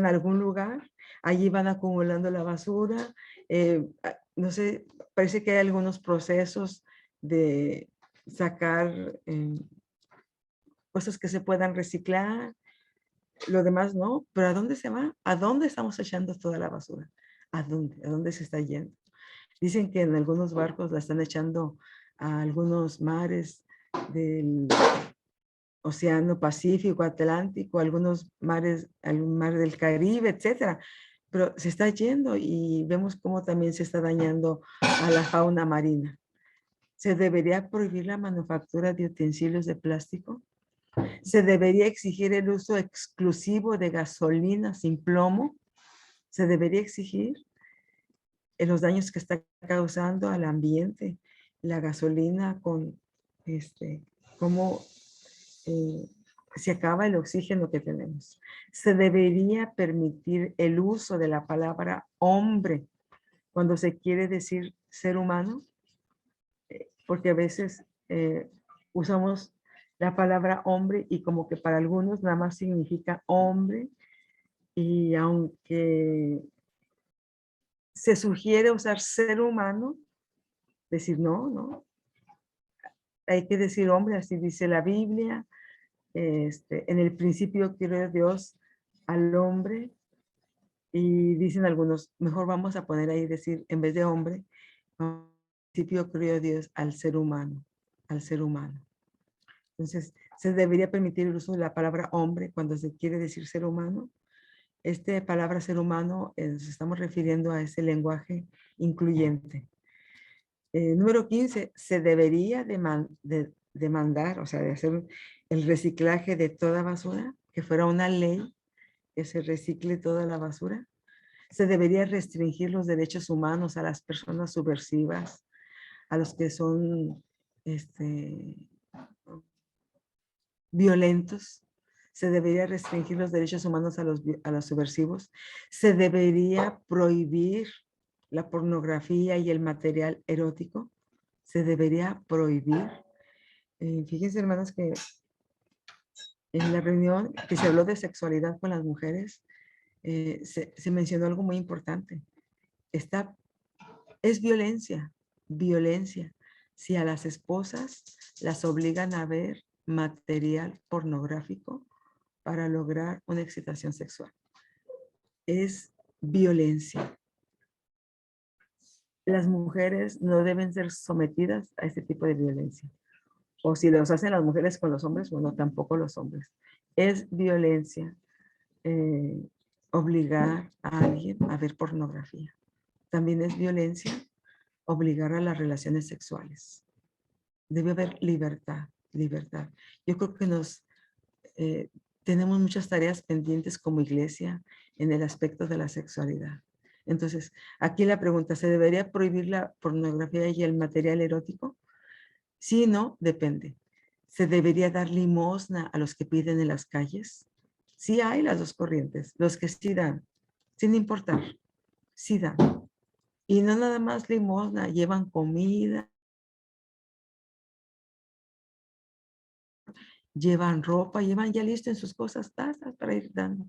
a algún lugar, allí van acumulando la basura. No sé, parece que hay algunos procesos de sacar cosas que se puedan reciclar, lo demás no, pero ¿a dónde se va? ¿A dónde estamos echando toda la basura? ¿A dónde? ¿A dónde se está yendo? Dicen que en algunos barcos la están echando a algunos mares del Océano Pacífico, Atlántico, algunos mares, algún mar del Caribe, etcétera. Pero se está yendo y vemos cómo también se está dañando a la fauna marina. ¿Se debería prohibir la manufactura de utensilios de plástico? ¿Se debería exigir el uso exclusivo de gasolina sin plomo? ¿Se debería exigir los daños que está causando al ambiente la gasolina con cómo se acaba el oxígeno que tenemos? ¿Se debería permitir el uso de la palabra hombre cuando se quiere decir ser humano? Porque a veces usamos la palabra hombre y como que para algunos nada más significa hombre, y aunque se sugiere usar ser humano, decir no, hay que decir hombre, así dice la Biblia. En el principio creó Dios al hombre, y dicen algunos, mejor vamos a poner ahí decir, en vez de hombre, en el principio creó Dios al ser humano, al ser humano. Entonces, ¿se debería permitir el uso de la palabra hombre cuando se quiere decir ser humano? Esta palabra ser humano, nos estamos refiriendo a ese lenguaje incluyente. Número 15, se debería demandar, o sea, de hacer el reciclaje de toda basura, que fuera una ley que se recicle toda la basura. Se debería restringir los derechos humanos a las personas subversivas, a los que son violentos. Se debería restringir los derechos humanos a los subversivos. Se debería prohibir la pornografía y el material erótico. Se debería prohibir. Fíjense, hermanos, que en la reunión que se habló de sexualidad con las mujeres, se mencionó algo muy importante. Es violencia, violencia. Si a las esposas las obligan a ver material pornográfico para lograr una excitación sexual. Es violencia. Las mujeres no deben ser sometidas a este tipo de violencia. O si los hacen las mujeres con los hombres, bueno, tampoco los hombres. Es violencia obligar a alguien a ver pornografía. También es violencia obligar a las relaciones sexuales. Debe haber libertad, libertad. Yo creo que tenemos muchas tareas pendientes como iglesia en el aspecto de la sexualidad. Entonces, aquí la pregunta, ¿se debería prohibir la pornografía y el material erótico? Sí, no, depende. ¿Se debería dar limosna a los que piden en las calles? Sí hay las dos corrientes, los que sí dan, sin importar, sí dan. Y no nada más limosna, llevan comida, llevan ropa, llevan ya listo en sus cosas, tazas para ir dando.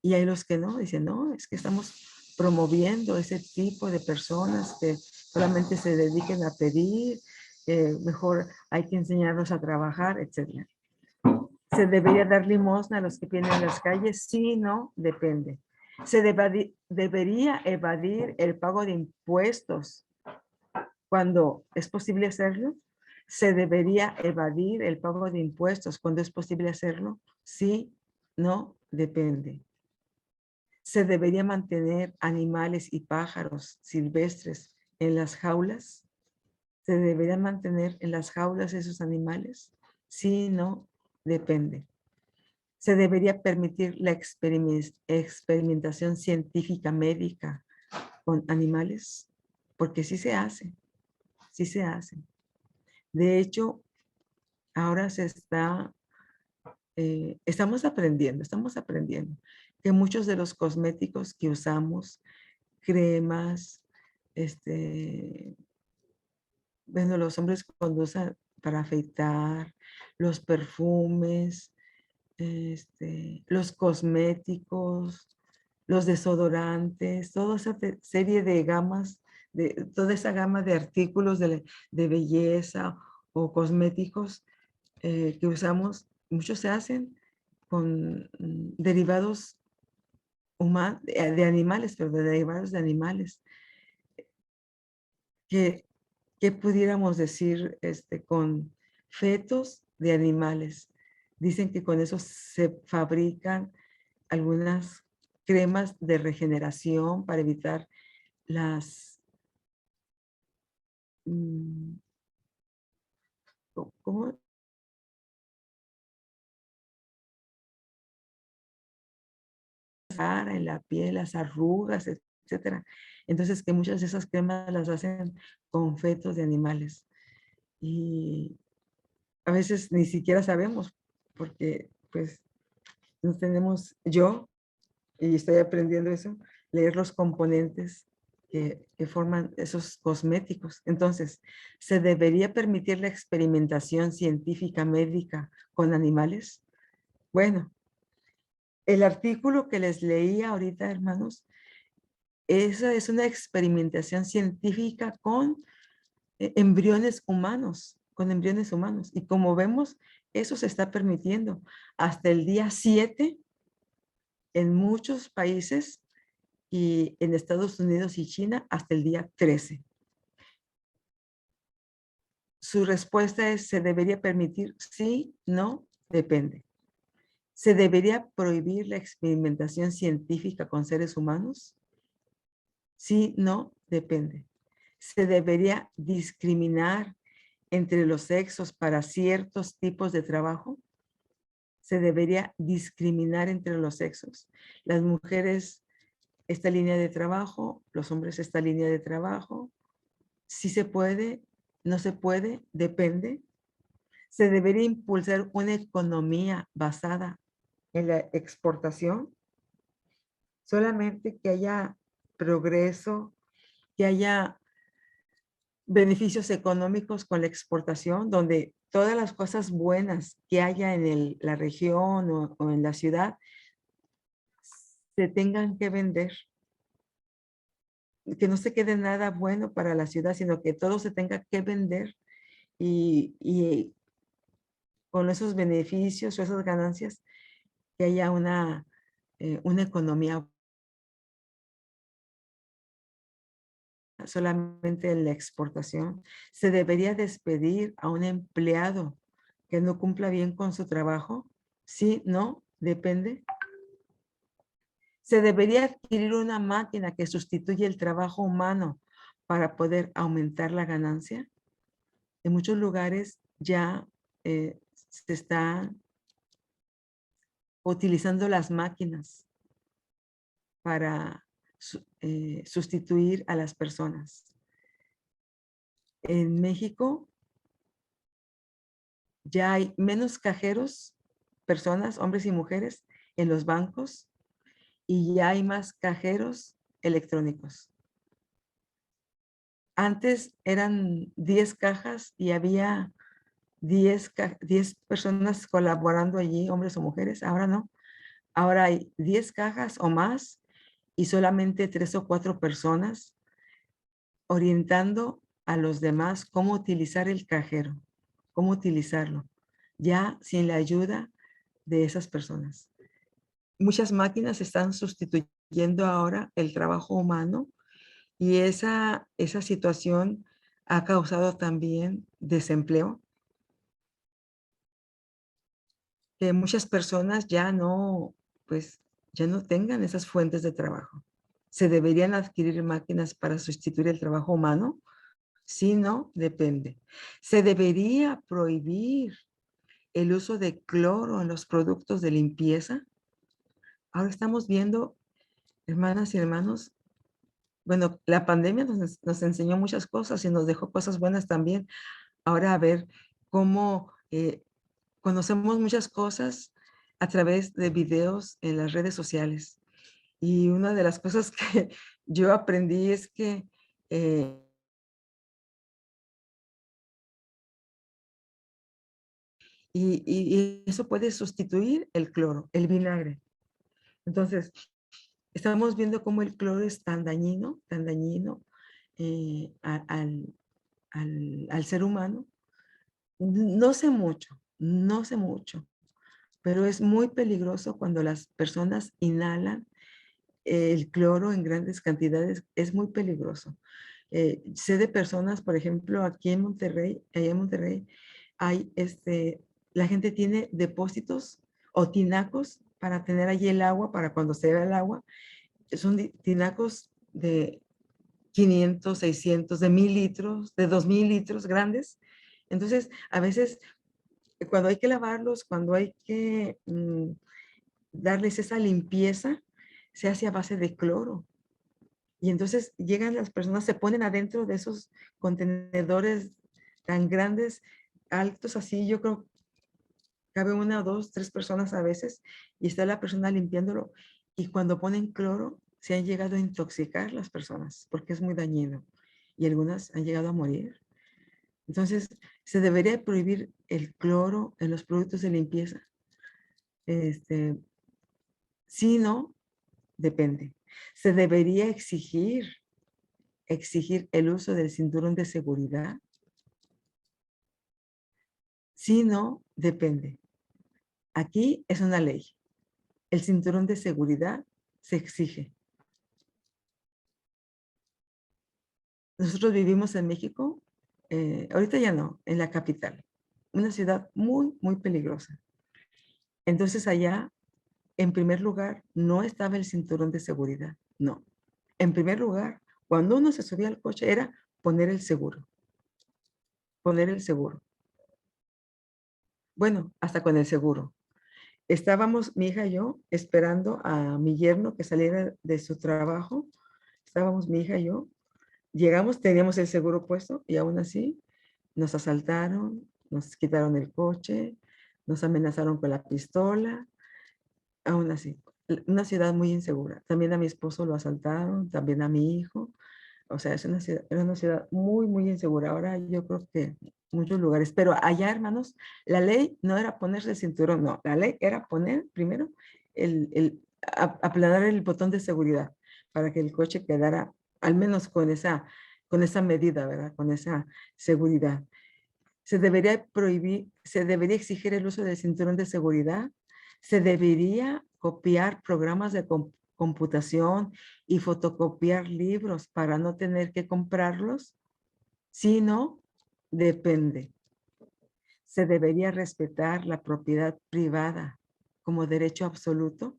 Y hay los que no, dicen, no, es que estamos promoviendo ese tipo de personas que solamente se dediquen a pedir, mejor hay que enseñarlos a trabajar, etc. ¿Se debería dar limosna a los que piden en las calles? Sí, no, depende. ¿Se debería evadir el pago de impuestos cuando es posible hacerlo? ¿Se debería evadir el pago de impuestos cuando es posible hacerlo? Sí, no, depende. ¿Se debería mantener animales y pájaros silvestres en las jaulas? ¿Se deberían mantener en las jaulas esos animales? Sí, no, depende. ¿Se debería permitir la experimentación científica médica con animales? Porque sí se hace, sí se hace. De hecho, ahora estamos aprendiendo que muchos de los cosméticos que usamos, cremas, bueno, los hombres cuando usan para afeitar, los perfumes, los cosméticos, los desodorantes, toda esa serie de gamas, toda esa gama de artículos de belleza o cosméticos que usamos, muchos se hacen con derivados de animales, pero de derivados de animales. ¿Qué pudiéramos decir con fetos de animales? Dicen que con eso se fabrican algunas cremas de regeneración para evitar las, ¿cómo? En la piel, las arrugas, etcétera. Entonces, que muchas de esas cremas las hacen con fetos de animales. Y a veces ni siquiera sabemos, porque pues no tenemos, y estoy aprendiendo eso, leer los componentes que forman esos cosméticos. Entonces, ¿se debería permitir la experimentación científica médica con animales? Bueno, el artículo que les leí ahorita, hermanos, esa es una experimentación científica con embriones humanos, con embriones humanos. Y como vemos, eso se está permitiendo. Hasta el día 7, en muchos países, y en Estados Unidos y China hasta el día 13. Su respuesta es, ¿se debería permitir? Sí, no, depende. ¿Se debería prohibir la experimentación científica con seres humanos? Sí, no, depende. ¿Se debería discriminar entre los sexos para ciertos tipos de trabajo? se debería discriminar entre los sexos. Las mujeres, esta línea de trabajo, los hombres, esta línea de trabajo. Si se puede, no se puede, depende. Se debería impulsar una economía basada en la exportación, solamente que haya progreso, que haya beneficios económicos con la exportación, donde todas las cosas buenas que haya en la región o en la ciudad se tengan que vender, que no se quede nada bueno para la ciudad, sino que todo se tenga que vender y con esos beneficios o esas ganancias que haya una economía solamente en la exportación. Se debería despedir a un empleado que no cumpla bien con su trabajo. Sí, no, depende. Se debería adquirir una máquina que sustituya el trabajo humano para poder aumentar la ganancia. En muchos lugares ya se están utilizando las máquinas para sustituir a las personas. En México ya hay menos cajeros, personas, hombres y mujeres, en los bancos y ya hay más cajeros electrónicos. Antes eran 10 cajas y había 10 personas colaborando allí, hombres o mujeres. Ahora no. Ahora hay 10 cajas o más y solamente 3 o 4 personas orientando a los demás cómo utilizar el cajero, cómo utilizarlo, ya sin la ayuda de esas personas. Muchas máquinas están sustituyendo ahora el trabajo humano y esa situación ha causado también desempleo, que muchas personas ya no, pues, ya no tengan esas fuentes de trabajo. ¿Se deberían adquirir máquinas para sustituir el trabajo humano? Sí, no, depende. ¿Se debería prohibir el uso de cloro en los productos de limpieza? Ahora estamos viendo, hermanas y hermanos, bueno, la pandemia nos enseñó muchas cosas y nos dejó cosas buenas también. Ahora a ver cómo conocemos muchas cosas a través de videos en las redes sociales. Y una de las cosas que yo aprendí es que y eso puede sustituir el cloro, el vinagre. Entonces, estamos viendo cómo el cloro es tan dañino al ser humano. No sé mucho, no sé mucho, pero es muy peligroso cuando las personas inhalan el cloro en grandes cantidades, es muy peligroso. Sé de personas, por ejemplo, aquí en Monterrey, allá en Monterrey, hay la gente tiene depósitos o tinacos para tener allí el agua, para cuando se va el agua. Son tinacos de 500, 600, de 1000 litros, de 2000 litros grandes. Entonces, a veces, cuando hay que lavarlos, cuando hay que darles esa limpieza, se hace a base de cloro. Y entonces llegan las personas, se ponen adentro de esos contenedores tan grandes, altos así, yo creo cabe una, dos, tres personas a veces, y está la persona limpiándolo. Y cuando ponen cloro, se han llegado a intoxicar las personas, porque es muy dañino. Y algunas han llegado a morir. Entonces, se debería prohibir el cloro en los productos de limpieza. Si no, depende. Se debería exigir el uso del cinturón de seguridad. Si no, depende. Aquí es una ley. El cinturón de seguridad se exige. Nosotros vivimos en México, ahorita ya no, en la capital, una ciudad muy, muy peligrosa. Entonces allá, en primer lugar, no estaba el cinturón de seguridad, no. En primer lugar, cuando uno se subía al coche era poner el seguro, poner el seguro. Bueno, hasta con el seguro. estábamos mi hija y yo esperando a mi yerno que saliera de su trabajo. Estábamos mi hija y yo. Llegamos, teníamos el seguro puesto y aún así nos asaltaron, nos quitaron el coche, nos amenazaron con la pistola, aún así. Una ciudad muy insegura. También a mi esposo lo asaltaron, también a mi hijo. O sea, es una ciudad, era una ciudad muy, muy insegura. Ahora yo creo que muchos lugares, pero allá, hermanos, la ley no era ponerse el cinturón, no, la ley era poner primero aplanar el botón de seguridad para que el coche quedara al menos con esa medida, ¿verdad? Con esa seguridad. Se debería prohibir, se debería exigir el uso del cinturón de seguridad, se debería copiar programas de computación y fotocopiar libros para no tener que comprarlos. Si no, depende. Se debería respetar la propiedad privada como derecho absoluto.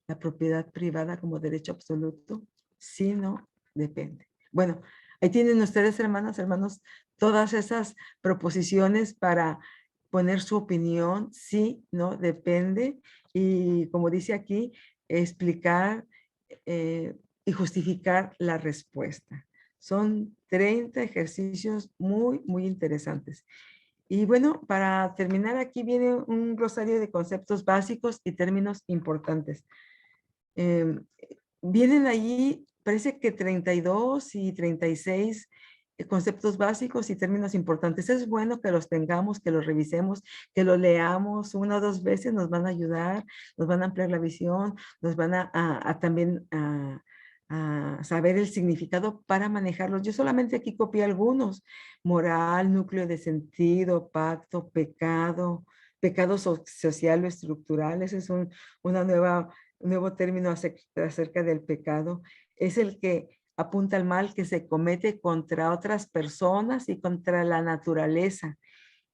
La propiedad privada como derecho absoluto. Si no, depende. Bueno, ahí tienen ustedes, hermanas, hermanos, todas esas proposiciones para poner su opinión. Sí, no, depende. Y como dice aquí, explicar y justificar la respuesta. Son 30 ejercicios muy, muy interesantes. Y bueno, para terminar, aquí viene un glosario de conceptos básicos y términos importantes. Eh, Vienen allí, parece que 32 y 36 conceptos básicos y términos importantes. Es bueno que los tengamos, que los revisemos, que los leamos una o dos veces, nos van a ayudar, nos van a ampliar la visión, nos van a también a saber el significado para manejarlos. Yo solamente aquí copié algunos: moral, núcleo de sentido, pacto, pecado, pecado social o estructural. Esa es una nuevo término acerca del pecado. Es el que apunta al mal que se comete contra otras personas y contra la naturaleza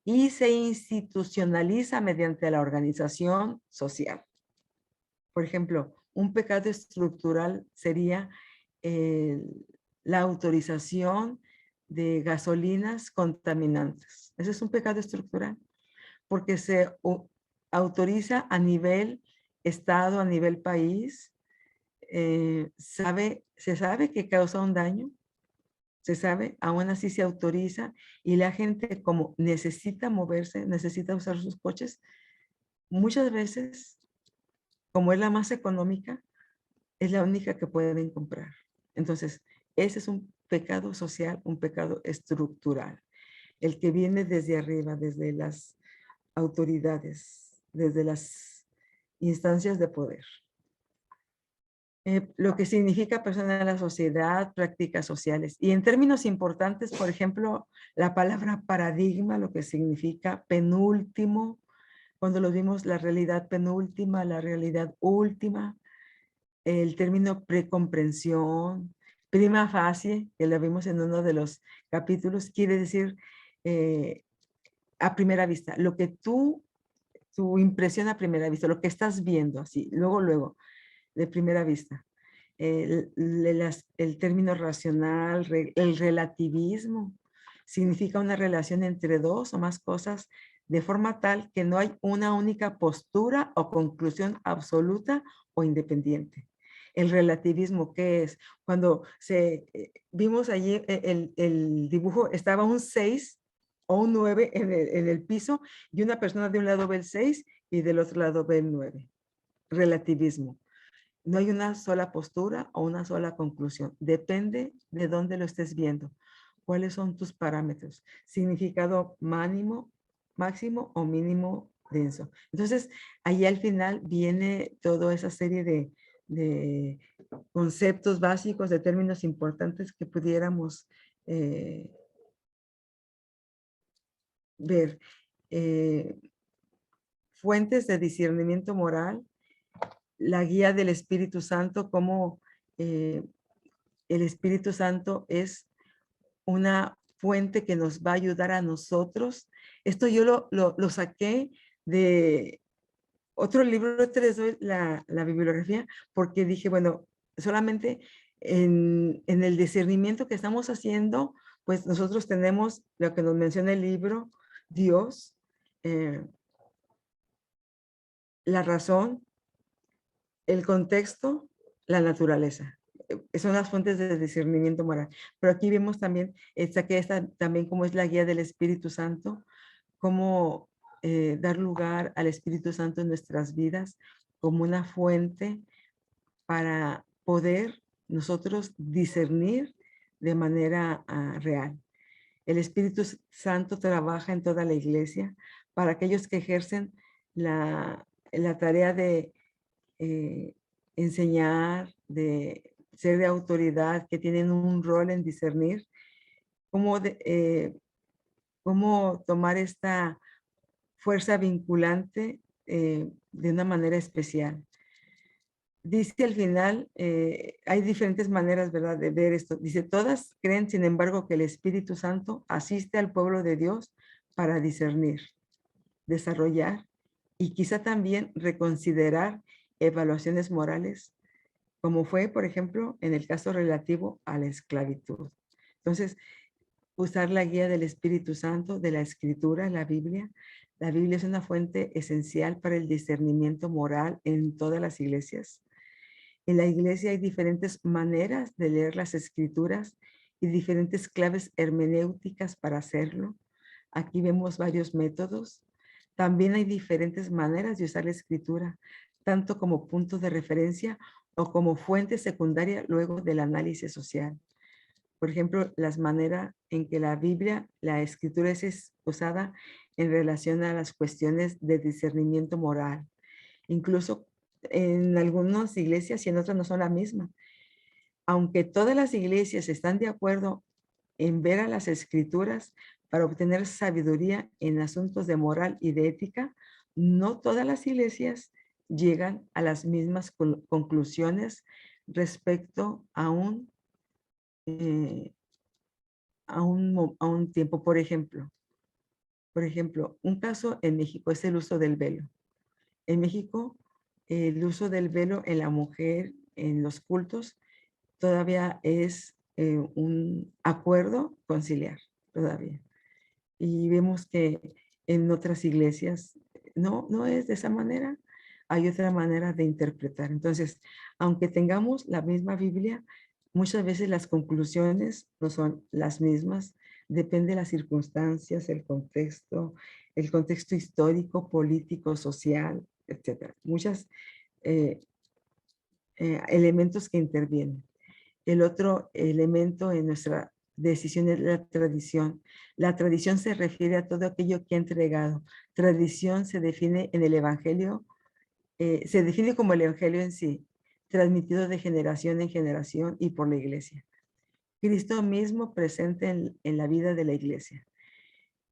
y se institucionaliza mediante la organización social. Por ejemplo, un pecado estructural sería eh, la autorización de gasolinas contaminantes. Ese es un pecado estructural porque se autoriza a nivel estado, a nivel país. Se sabe que causa un daño, se sabe, aún así se autoriza, y la gente, como necesita moverse, necesita usar sus coches, muchas veces, como es la más económica, es la única que pueden comprar. Entonces, ese es un pecado social, un pecado estructural, el que viene desde arriba, desde las autoridades, desde las instancias de poder. Lo que significa persona de la sociedad, prácticas sociales. Y en términos importantes, por ejemplo, la palabra paradigma, lo que significa penúltimo, cuando lo vimos, la realidad penúltima, la realidad última, el término precomprensión, prima facie, que lo vimos en uno de los capítulos, quiere decir eh, a primera vista, lo que tu impresión a primera vista, lo que estás viendo, así, luego, de primera vista. El término racional, el relativismo, significa una relación entre dos o más cosas de forma tal que no hay una única postura o conclusión absoluta o independiente. El relativismo, ¿qué es? Cuando vimos allí el dibujo, estaba un 6 o un 9 en el piso y una persona de un lado ve el 6 y del otro lado ve el 9. Relativismo. No hay una sola postura o una sola conclusión. Depende de dónde lo estés viendo. ¿Cuáles son tus parámetros? Significado máximo o mínimo denso. Entonces, ahí al final viene toda esa serie de conceptos básicos, de términos importantes que pudiéramos ver. Eh, Fuentes de discernimiento moral, la guía del Espíritu Santo, cómo el Espíritu Santo es una fuente que nos va a ayudar a nosotros. Esto yo lo saqué de otro libro, te les doy la bibliografía, porque dije, bueno, solamente en el discernimiento que estamos haciendo, pues nosotros tenemos lo que nos menciona el libro, Dios, la razón, el contexto, la naturaleza. Son las fuentes de discernimiento moral. Pero aquí vemos también, también como es la guía del Espíritu Santo, cómo dar lugar al Espíritu Santo en nuestras vidas como una fuente para poder nosotros discernir de manera real. El Espíritu Santo trabaja en toda la iglesia para aquellos que ejercen la tarea de enseñar, de ser de autoridad, que tienen un rol en discernir, cómo tomar esta fuerza vinculante de una manera especial. Dice al final, hay diferentes maneras, ¿verdad?, de ver esto. Dice, todas creen, sin embargo, que el Espíritu Santo asiste al pueblo de Dios para discernir, desarrollar y quizá también reconsiderar evaluaciones morales, como fue, por ejemplo, en el caso relativo a la esclavitud. Entonces, usar la guía del Espíritu Santo, de la Escritura, la Biblia. La Biblia es una fuente esencial para el discernimiento moral en todas las iglesias. En la iglesia hay diferentes maneras de leer las Escrituras y diferentes claves hermenéuticas para hacerlo. Aquí vemos varios métodos. También hay diferentes maneras de usar la Escritura, tanto como punto de referencia o como fuente secundaria luego del análisis social. Por ejemplo, las maneras en que la Biblia, la Escritura es usada en relación a las cuestiones de discernimiento moral. Incluso en algunas iglesias y en otras no son la misma. Aunque todas las iglesias están de acuerdo en ver a las Escrituras para obtener sabiduría en asuntos de moral y de ética, no todas las iglesias llegan a las mismas conclusiones respecto eh, a un tiempo. Por ejemplo, un caso en México es el uso del velo. En México, el uso del velo en la mujer en los cultos todavía es un acuerdo conciliar, todavía. Y vemos que en otras iglesias no es de esa manera. Hay otra manera de interpretar. Entonces, aunque tengamos la misma Biblia, muchas veces las conclusiones no son las mismas. Depende de las circunstancias, el contexto histórico, político, social, etcétera. Muchos elementos que intervienen. El otro elemento en nuestra decisión es la tradición. La tradición se refiere a todo aquello que ha entregado. Tradición se define en el Evangelio, se define como el Evangelio en sí, transmitido de generación en generación y por la iglesia. Cristo mismo presente en la vida de la iglesia.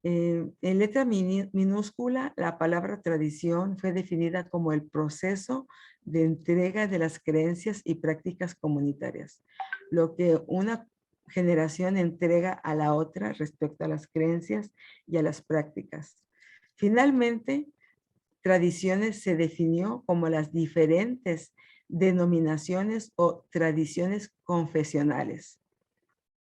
En letra minúscula, la palabra tradición fue definida como el proceso de entrega de las creencias y prácticas comunitarias, lo que una generación entrega a la otra respecto a las creencias y a las prácticas. Finalmente, tradiciones se definió como las diferentes denominaciones o tradiciones confesionales.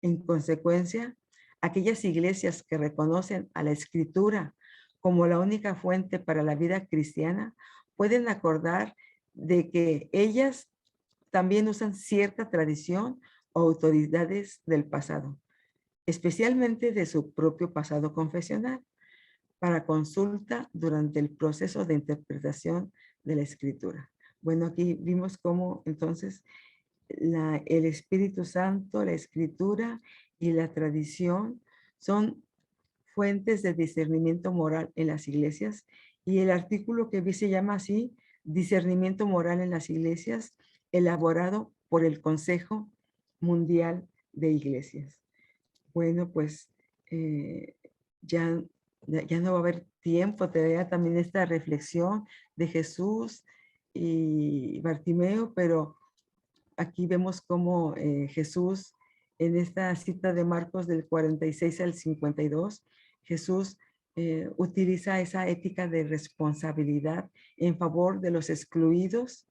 En consecuencia, aquellas iglesias que reconocen a la Escritura como la única fuente para la vida cristiana pueden acordar de que ellas también usan cierta tradición o autoridades del pasado, especialmente de su propio pasado confesional, para consulta durante el proceso de interpretación de la Escritura. Bueno, aquí vimos cómo entonces el Espíritu Santo, la Escritura y la tradición son fuentes de discernimiento moral en las iglesias, y el artículo que vi se llama así, Discernimiento Moral en las Iglesias, elaborado por el Consejo Mundial de Iglesias. Bueno, pues ya, ya no va a haber tiempo, te vea también esta reflexión de Jesús y Bartimeo, pero aquí vemos cómo Jesús, en esta cita de Marcos del 46 al 52, Jesús utiliza esa ética de responsabilidad en favor de los excluidos.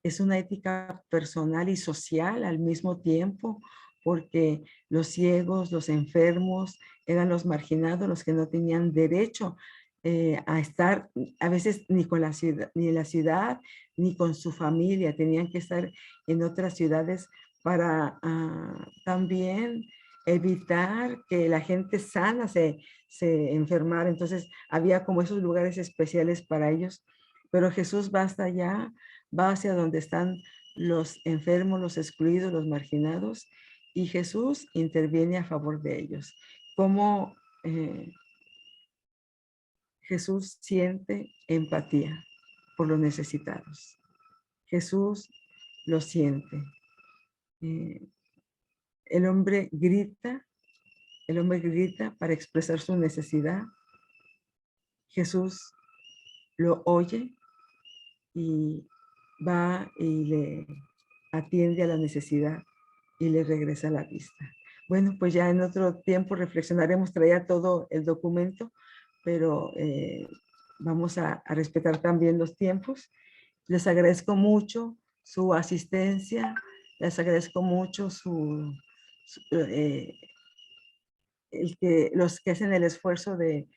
Es una ética personal y social al mismo tiempo, porque los ciegos, los enfermos, eran los marginados, los que no tenían derecho a estar a veces ni con la ciudad, ni en la ciudad, ni con su familia. Tenían que estar en otras ciudades para también evitar que la gente sana se enfermara. Entonces había como esos lugares especiales para ellos. Pero Jesús va hasta allá, va hacia donde están los enfermos, los excluidos, los marginados, y Jesús interviene a favor de ellos. Como Jesús siente empatía por los necesitados. Jesús lo siente. Eh, el hombre grita para expresar su necesidad. Jesús lo oye y va y le atiende a la necesidad y le regresa la vista. Bueno, pues ya en otro tiempo reflexionaremos, traía todo el documento, pero vamos a respetar también los tiempos. Les agradezco mucho su asistencia, les agradezco mucho los que hacen el esfuerzo de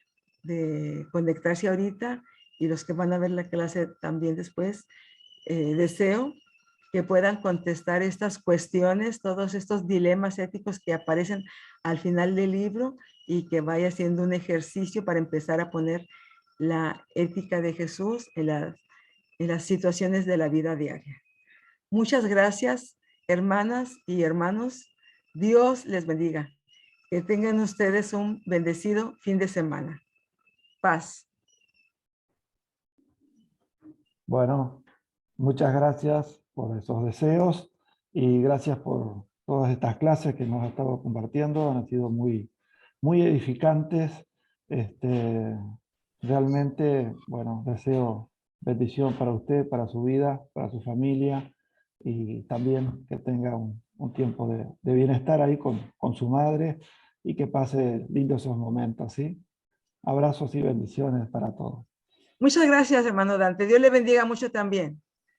conectarse ahorita y los que van a ver la clase también después. Deseo que puedan contestar estas cuestiones, todos estos dilemas éticos que aparecen al final del libro y que vaya siendo un ejercicio para empezar a poner la ética de Jesús en las situaciones de la vida diaria. Muchas gracias, hermanas y hermanos. Dios les bendiga. Que tengan ustedes un bendecido fin de semana. Paz. Bueno, muchas gracias por esos deseos y gracias por todas estas clases que nos ha estado compartiendo. Han sido muy, muy edificantes. Realmente, bueno, deseo bendición para usted, para su vida, para su familia y también que tenga un tiempo de bienestar ahí con su madre y que pase lindos esos momentos, ¿sí? Abrazos y bendiciones para todos. Muchas gracias, hermano Dante. Dios le bendiga mucho también.